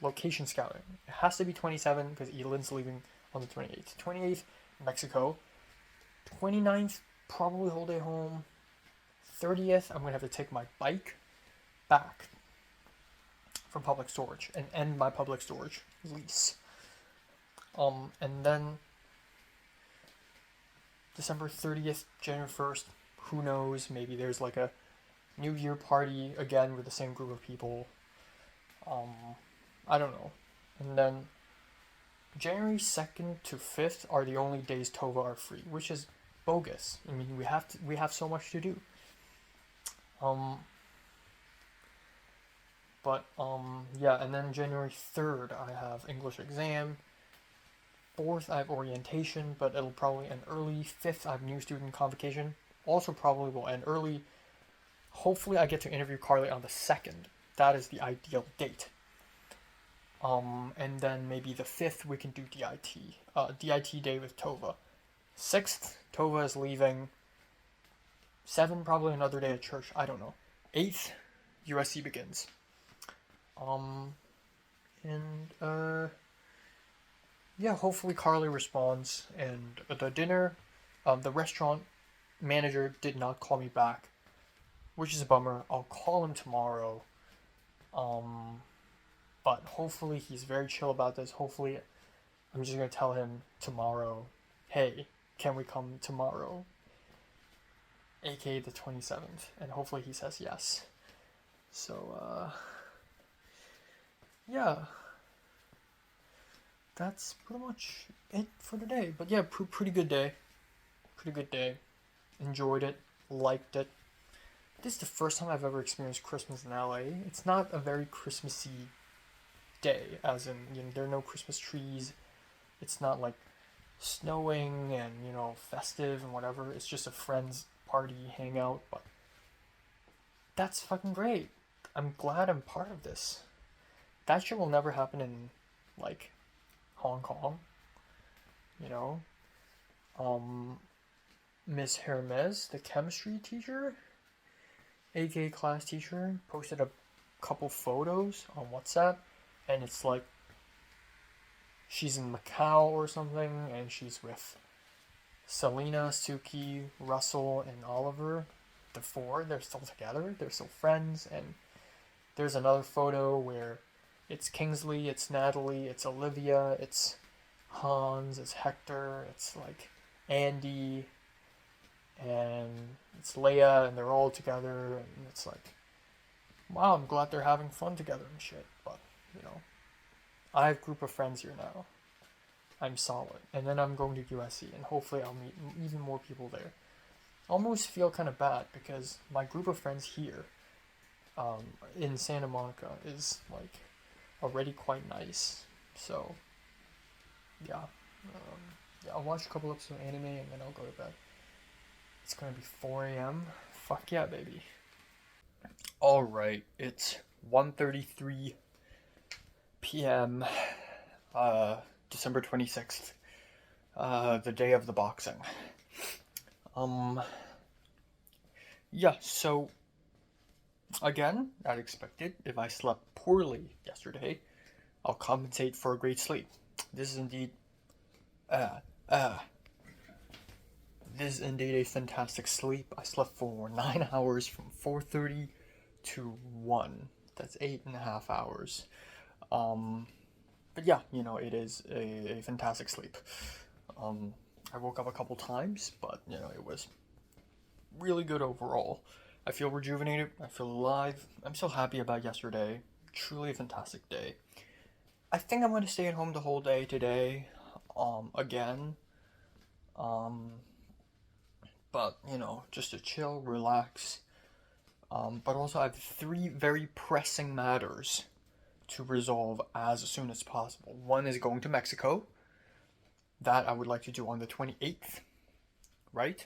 location scouting. It has to be 27 because Elin's leaving on the 28th. 28th, Mexico. 29th, probably whole day home. 30th, I'm going to have to take my bike back from public storage and end my public storage lease. And then December 30th, January 1st, who knows, maybe there's like a New Year party again with the same group of people. I don't know. And then January 2nd to 5th are the only days Tova are free, which is bogus. I mean, we have so much to do. Yeah, and then January 3rd I have English exam. 4th I have orientation, but it'll probably end early. 5th I have new student convocation, also probably will end early. Hopefully I get to interview Carly on the 2nd. That is the ideal date. And then maybe the 5th we can do DIT. DIT day with Tova. 6th, Tova is leaving. 7th, probably another day at church. I don't know. 8th, USC begins. Yeah, hopefully Carly responds. And the dinner, the restaurant manager did not call me back, which is a bummer. I'll call him tomorrow. But hopefully he's very chill about this. Hopefully I'm just going to tell him tomorrow, hey, can we come tomorrow? AKA the 27th. And hopefully he says yes. So, yeah. That's pretty much it for today. But yeah, pretty good day. Pretty good day. Enjoyed it. Liked it. This is the first time I've ever experienced Christmas in LA. It's not a very Christmassy day, as in, there are no Christmas trees. It's not like snowing and, you know, festive and whatever. It's just a friend's party hangout, but that's fucking great. I'm glad I'm part of this. That shit will never happen in, like, Hong Kong, you know? Miss Hermes, the chemistry teacher, aka class teacher, posted a couple photos on WhatsApp, and it's like she's in Macau or something, and she's with Selena, Suki, Russell, and Oliver. The four, they're still together, they're still friends, and there's another photo where it's Kingsley, it's Natalie, it's Olivia, it's Hans, it's Hector, it's like Andy, and it's Leia, and they're all together, and it's like, wow, I'm glad they're having fun together and shit, but, you know, I have a group of friends here now. I'm solid. And then I'm going to USC, and hopefully I'll meet even more people there. I almost feel kind of bad, because my group of friends here, in Santa Monica, is, like, already quite nice, so, yeah. Yeah, I'll watch a couple episodes of anime, and then I'll go to bed. It's gonna be 4 a.m. Fuck yeah, baby. Alright, it's 1:33 p.m. December 26th. The day of the boxing. Yeah, so again, as expected, if I slept poorly yesterday, I'll compensate for a great sleep. This is indeed this is indeed a fantastic sleep. I slept for 9 hours from 4:30 to 1. That's 8.5 hours. But yeah, you know, it is a fantastic sleep. I woke up a couple times, but, you know, it was really good overall. I feel rejuvenated. I feel alive. I'm so happy about yesterday. Truly a fantastic day. I think I'm going to stay at home the whole day today. Again. But, you know, just to chill, relax. But also I have 3 very pressing matters to resolve as soon as possible. One is going to Mexico. That I would like to do on the 28th, right?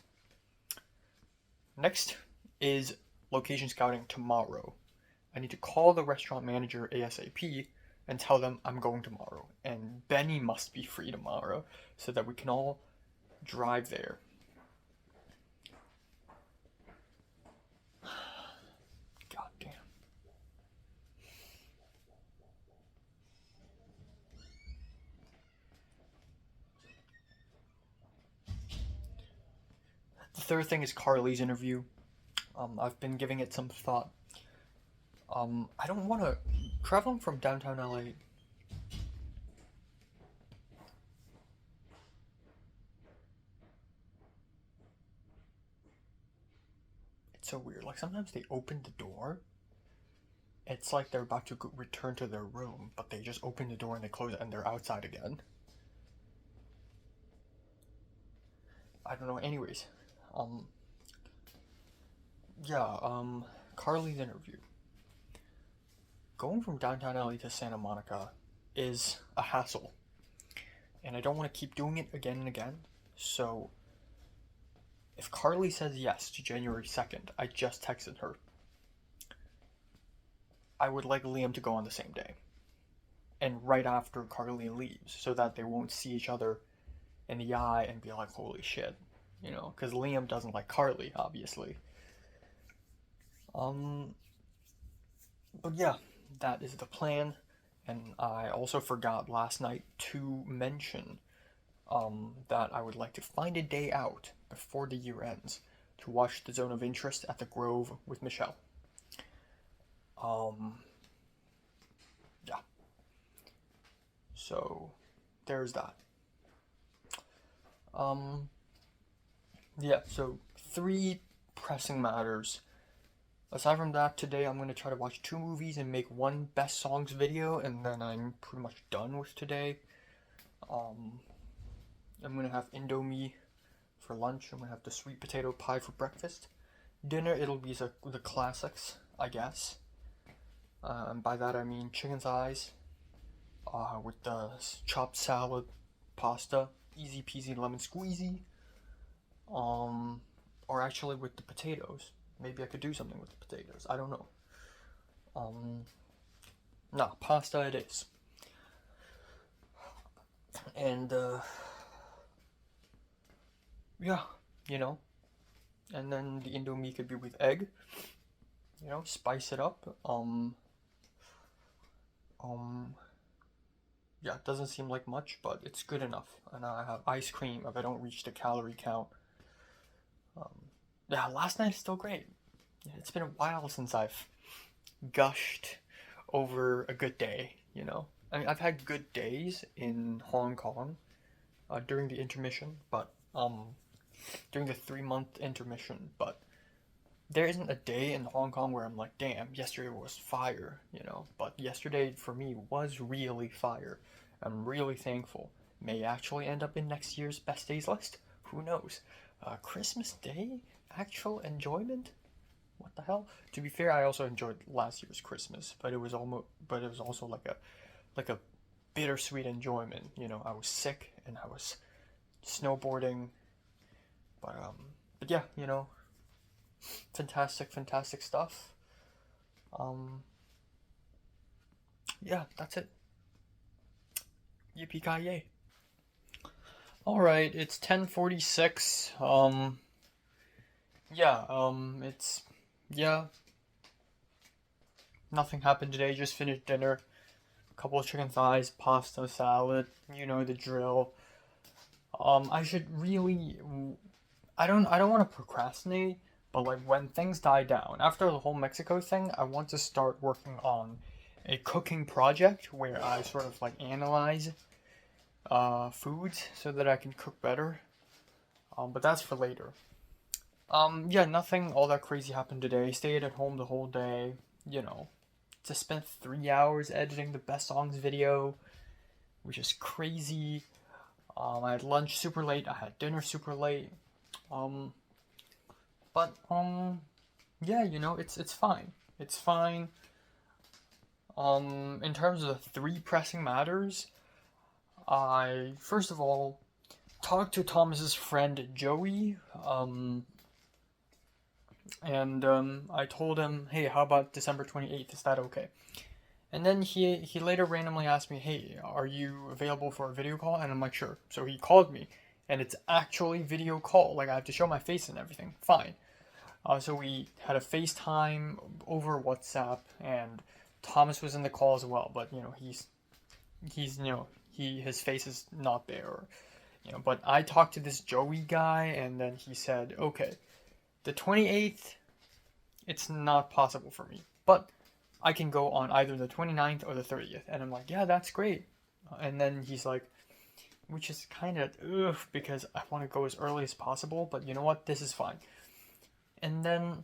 Next is location scouting tomorrow. I need to call the restaurant manager ASAP and tell them I'm going tomorrow. And Benny must be free tomorrow so that we can all drive there. God damn. The third thing is Carly's interview. I've been giving it some thought. I don't want to... Traveling from downtown LA... It's so weird. Like, sometimes they open the door. It's like they're about to return to their room, but they just open the door and they close it and they're outside again. I don't know. Anyways. Carly's interview. Going from downtown LA to Santa Monica is a hassle. And I don't want to keep doing it again and again. So, if Carly says yes to January 2nd, I just texted her. I would like Liam to go on the same day. And right after Carly leaves, so that they won't see each other in the eye and be like, holy shit. You know, because Liam doesn't like Carly, obviously. But yeah, that is the plan. And I also forgot last night to mention that I would like to find a day out before the year ends to watch The Zone of Interest at the Grove with Michelle. Yeah. So, there's that. Yeah, so 3 pressing matters. Aside from that, today I'm going to try to watch 2 movies and make 1 best songs video, and then I'm pretty much done with today. I'm going to have Indomie for lunch. I'm going to have the sweet potato pie for breakfast. Dinner, it'll be the classics, I guess. And by that I mean chicken thighs with the chopped salad, pasta, easy peasy lemon squeezy. Or actually with the potatoes. Maybe I could do something with the potatoes. I don't know. Nah, pasta it is. And yeah, you know. And then the Indomie could be with egg. You know, spice it up. Yeah, it doesn't seem like much, but it's good enough. And I have ice cream if I don't reach the calorie count. Yeah, last night is still great. It's been a while since I've gushed over a good day, you know. I mean, I've had good days in Hong Kong during the intermission, but during the 3 month intermission, but there isn't a day in Hong Kong where I'm like, damn, yesterday was fire, you know. But yesterday for me was really fire. I'm really thankful. May actually end up in next year's best days list. Who knows? Christmas Day, actual enjoyment. What the hell? To be fair, I also enjoyed last year's Christmas, but it was also like a bittersweet enjoyment. You know, I was sick and I was snowboarding, but yeah, you know, fantastic stuff. Yeah, that's it. Yippee ki yay! All right, it's 10:46. Yeah, yeah. Nothing happened today. Just finished dinner. A couple of chicken thighs, pasta, salad. You know the drill. I should really. I don't want to procrastinate, but like when things die down after the whole Mexico thing, I want to start working on a cooking project where I sort of like analyze foods so that I can cook better. But that's for later. Yeah, nothing all that crazy happened today. Stayed at home the whole day, you know. Just spent 3 hours editing the best songs video, which is crazy. I had lunch super late. I had dinner super late. But yeah, you know, it's fine. It's fine. In terms of the 3 pressing matters, I first of all talked to Thomas's friend Joey. And I told him, hey, how about December 28th? Is that okay? And then he later randomly asked me, hey, are you available for a video call? And I'm like, sure. So he called me, and it's actually video call. Like I have to show my face and everything. Fine. So we had a FaceTime over WhatsApp, and Thomas was in the call as well. But you know, he's you know, his face is not there. You know, but I talked to this Joey guy, and then he said, okay, the 28th, it's not possible for me, but I can go on either the 29th or the 30th. And I'm like, yeah, that's great. And then he's like, which is kind of ugh, because I want to go as early as possible, but you know what? This is fine. And then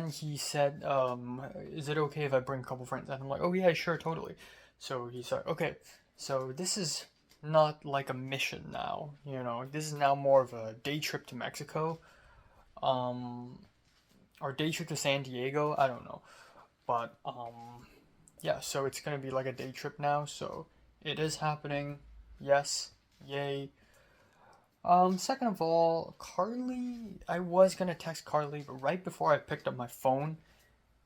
he said, is it okay if I bring a couple friends? And I'm like, oh yeah, sure, totally. So he said, okay, so this is not like a mission now, you know, this is now more of a day trip to Mexico, or day trip to San Diego, I don't know, but yeah, so it's gonna be like a day trip now, so it is happening, yes, yay. Second of all, Carly, I was gonna text Carly, but right before I picked up my phone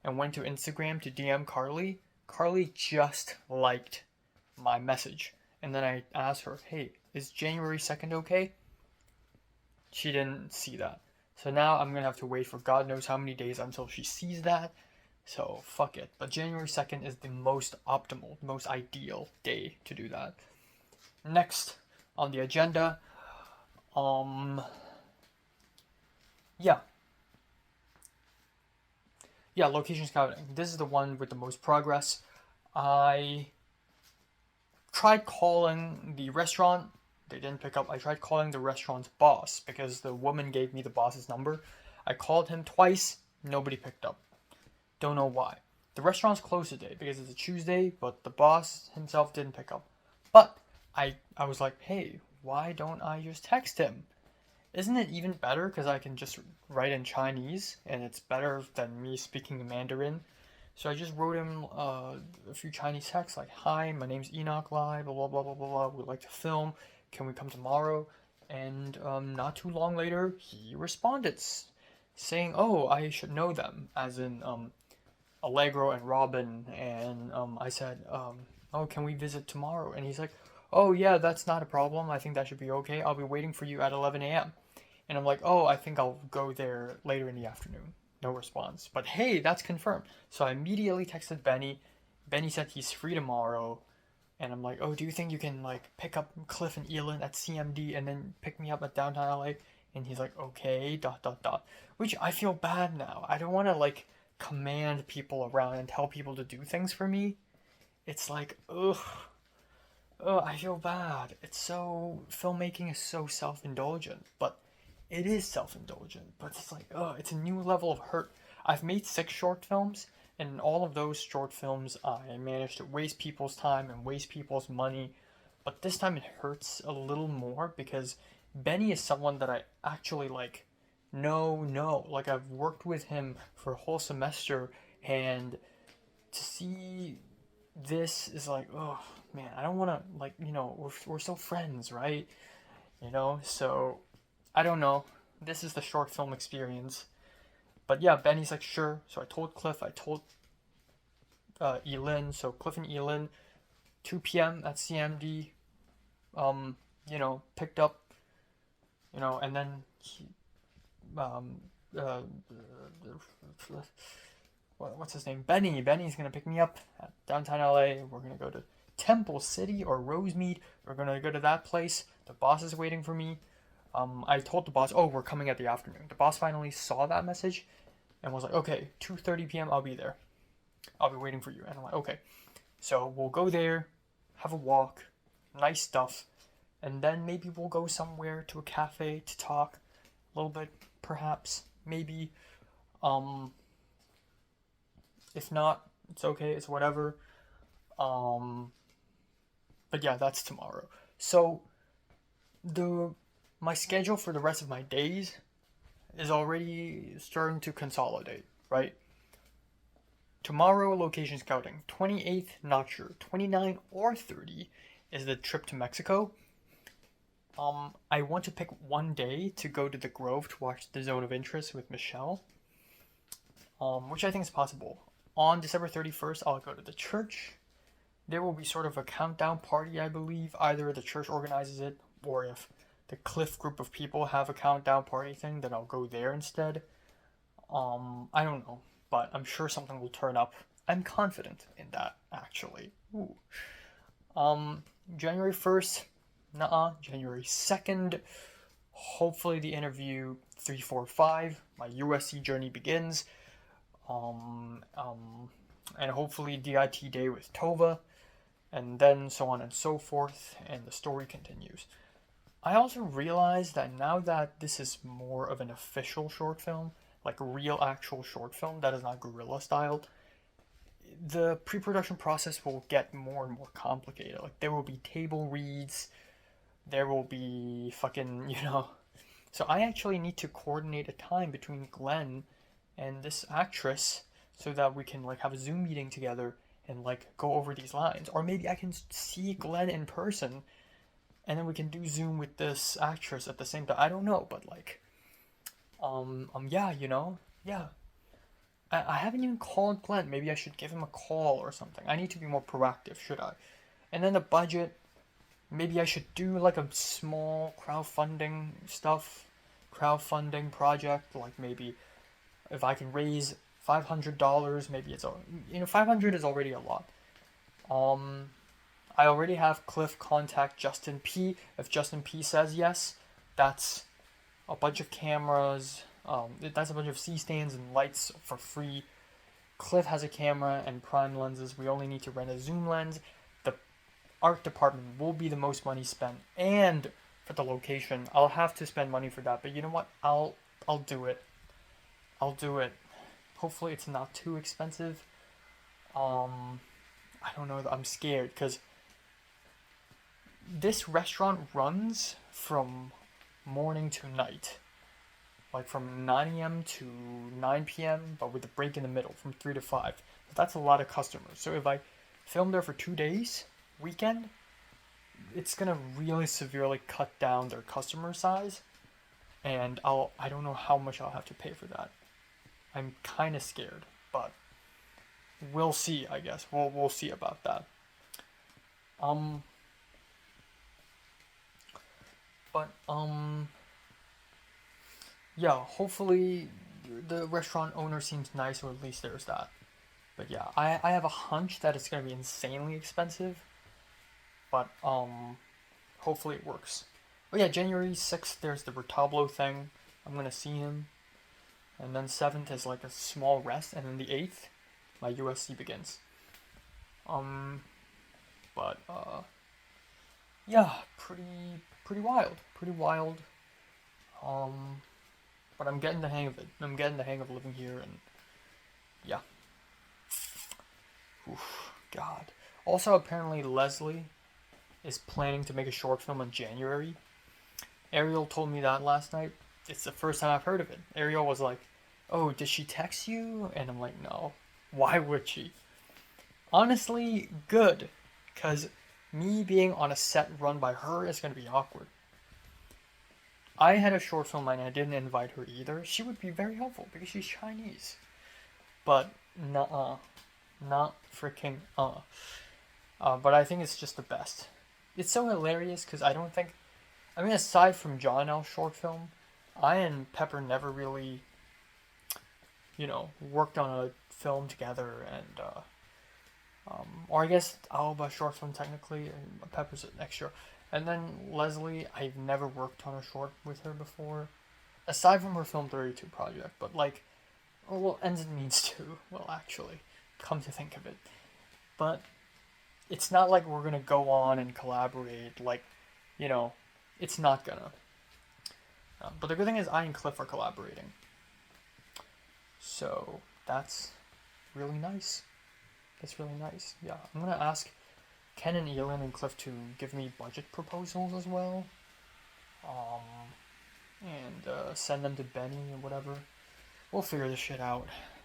and went to Instagram to DM Carly, Carly just liked my message. And then I asked her, hey, is January 2nd okay? She didn't see that. So now I'm going to have to wait for God knows how many days until she sees that. So fuck it. But January 2nd is the most optimal, most ideal day to do that. Next on the agenda, yeah, location scouting. This is the one with the most progress. I tried calling the restaurant. They didn't pick up. I tried calling the restaurant's boss because the woman gave me the boss's number. I called him twice. Nobody picked up. Don't know why. The restaurant's closed today because it's a Tuesday, but the boss himself didn't pick up. But I was like, hey, why don't I just text him? Isn't it even better because I can just write in Chinese and it's better than me speaking Mandarin? So I just wrote him a few Chinese texts like, "Hi, my name's Enoch Lai, blah blah blah blah blah blah. We'd like to film. Can we come tomorrow?" And not too long later, he responded saying, "Oh, I should know them," as in Allegro and Robin. And I said, "Oh, can we visit tomorrow?" And he's like, "Oh yeah, that's not a problem. I think that should be okay. I'll be waiting for you at 11 a.m." And I'm like, "Oh, I think I'll go there later in the afternoon." No response. But hey, that's confirmed. So I immediately texted Benny. Benny said he's free tomorrow. And I'm like, "Oh, do you think you can like pick up Cliff and Elin at CMD and then pick me up at downtown LA?" And he's like, "Okay, dot dot dot." Which I feel bad now. I don't want to like command people around and tell people to do things for me. It's like, ugh. Oh, I feel bad. It's so filmmaking is so self-indulgent, but it is self-indulgent. But it's like, oh, it's a new level of hurt. I've made 6 short films, and in all of those short films, I managed to waste people's time and waste people's money. But this time it hurts a little more because Benny is someone that I actually like. No. Like I've worked with him for a whole semester, and to see this is like, oh man, I don't want to like, we're still friends, right? So I don't know. This is the short film experience. But yeah, Benny's like, sure. So I told Cliff, I told Elin. So Cliff and Elin, 2 p.m. at CMD, picked up, and then he, uh, what's his name? Benny. Benny's gonna pick me up at downtown LA. We're gonna go to Temple City or Rosemead. We're gonna go to that place. The boss is waiting for me. I told the boss, oh, we're coming at the afternoon. The boss finally saw that message and was like, okay, 2:30 p.m. I'll be there. I'll be waiting for you. And I'm like, okay. So we'll go there, have a walk, nice stuff, and then maybe we'll go somewhere to a cafe to talk a little bit, perhaps, maybe. If not, it's okay. It's whatever. But yeah, that's tomorrow. So my schedule for the rest of my days is already starting to consolidate, right? Tomorrow, location scouting. 28th, not sure. 29 or 30 is the trip to Mexico. I want to pick one day to go to the Grove to watch The Zone of Interest with Michelle, which I think is possible. On December 31st, I'll go to the church. There will be sort of a countdown party, I believe. Either the church organizes it, or if the Cliff group of people have a countdown party thing, then I'll go there instead. I don't know, but I'm sure something will turn up. I'm confident in that, actually. Ooh. January 1st, January 2nd, hopefully the interview 345, my USC journey begins. And hopefully DIT day with Tova, and then so on and so forth, and the story continues. I also realized that now that this is more of an official short film, like a real actual short film that is not guerrilla styled, the pre-production process will get more and more complicated. Like there will be table reads, there will be fucking, So I actually need to coordinate a time between Glenn and this actress so that we can like have a Zoom meeting together and like go over these lines. Or maybe I can see Glenn in person and then we can do Zoom with this actress at the same time. I don't know, but like yeah. I haven't even called Glenn. Maybe I should give him a call or something. I need to be more proactive, should I? And then the budget, maybe I should do like a small crowdfunding project, like maybe if I can raise $500, maybe it's 500 is already a lot. I already have Cliff contact Justin P. If Justin P says yes, that's a bunch of cameras. That's a bunch of C-stands and lights for free. Cliff has a camera and prime lenses. We only need to rent a zoom lens. The art department will be the most money spent, and for the location, I'll have to spend money for that. But you know what? I'll do it. I'll do it. Hopefully it's not too expensive. I don't know. I'm scared because this restaurant runs from morning to night. like from 9 a.m. to 9 p.m., but with a break in the middle from 3 to 5. But that's a lot of customers. So if I film there for 2 days, weekend, it's gonna really severely cut down their customer size, and I don't know how much I'll have to pay for that. I'm kind of scared, but we'll see. I guess we'll see about that. Um, but yeah. Hopefully, the restaurant owner seems nice, or at least there's that. But yeah, I have a hunch that it's gonna be insanely expensive, but hopefully it works. Oh yeah, January 6th, there's the Retablo thing. I'm gonna see him. And then 7th is like a small rest, and then the 8th, my USC begins. Um, but yeah, pretty wild, pretty wild. Um, but I'm getting the hang of it. I'm getting the hang of living here, and yeah. Oof, God. Also, apparently Leslie is planning to make a short film in January. Ariel told me that last night. It's the first time I've heard of it. Ariel was like, "Oh, did she text you?" And I'm like, "No. Why would she?" Honestly, good. Because me being on a set run by her is going to be awkward. I had a short film and I didn't invite her either. She would be very helpful because she's Chinese. But, nuh-uh. Not freaking but I think it's just the best. It's so hilarious because I don't think... I mean, aside from John L's short film, I and Pepper never really, worked on a film together, and or I guess Alba short film technically, and Pepper's an extra. And then Leslie, I've never worked on a short with her before, aside from her Film 32 project. But like, well, ends and means too. Well, actually, come to think of it, but it's not like we're gonna go on and collaborate. Like, it's not gonna. But the good thing is, I and Cliff are collaborating, so that's really nice. That's really nice. Yeah, I'm gonna ask Ken and Elin and Cliff to give me budget proposals as well, and send them to Benny and whatever. We'll figure this shit out.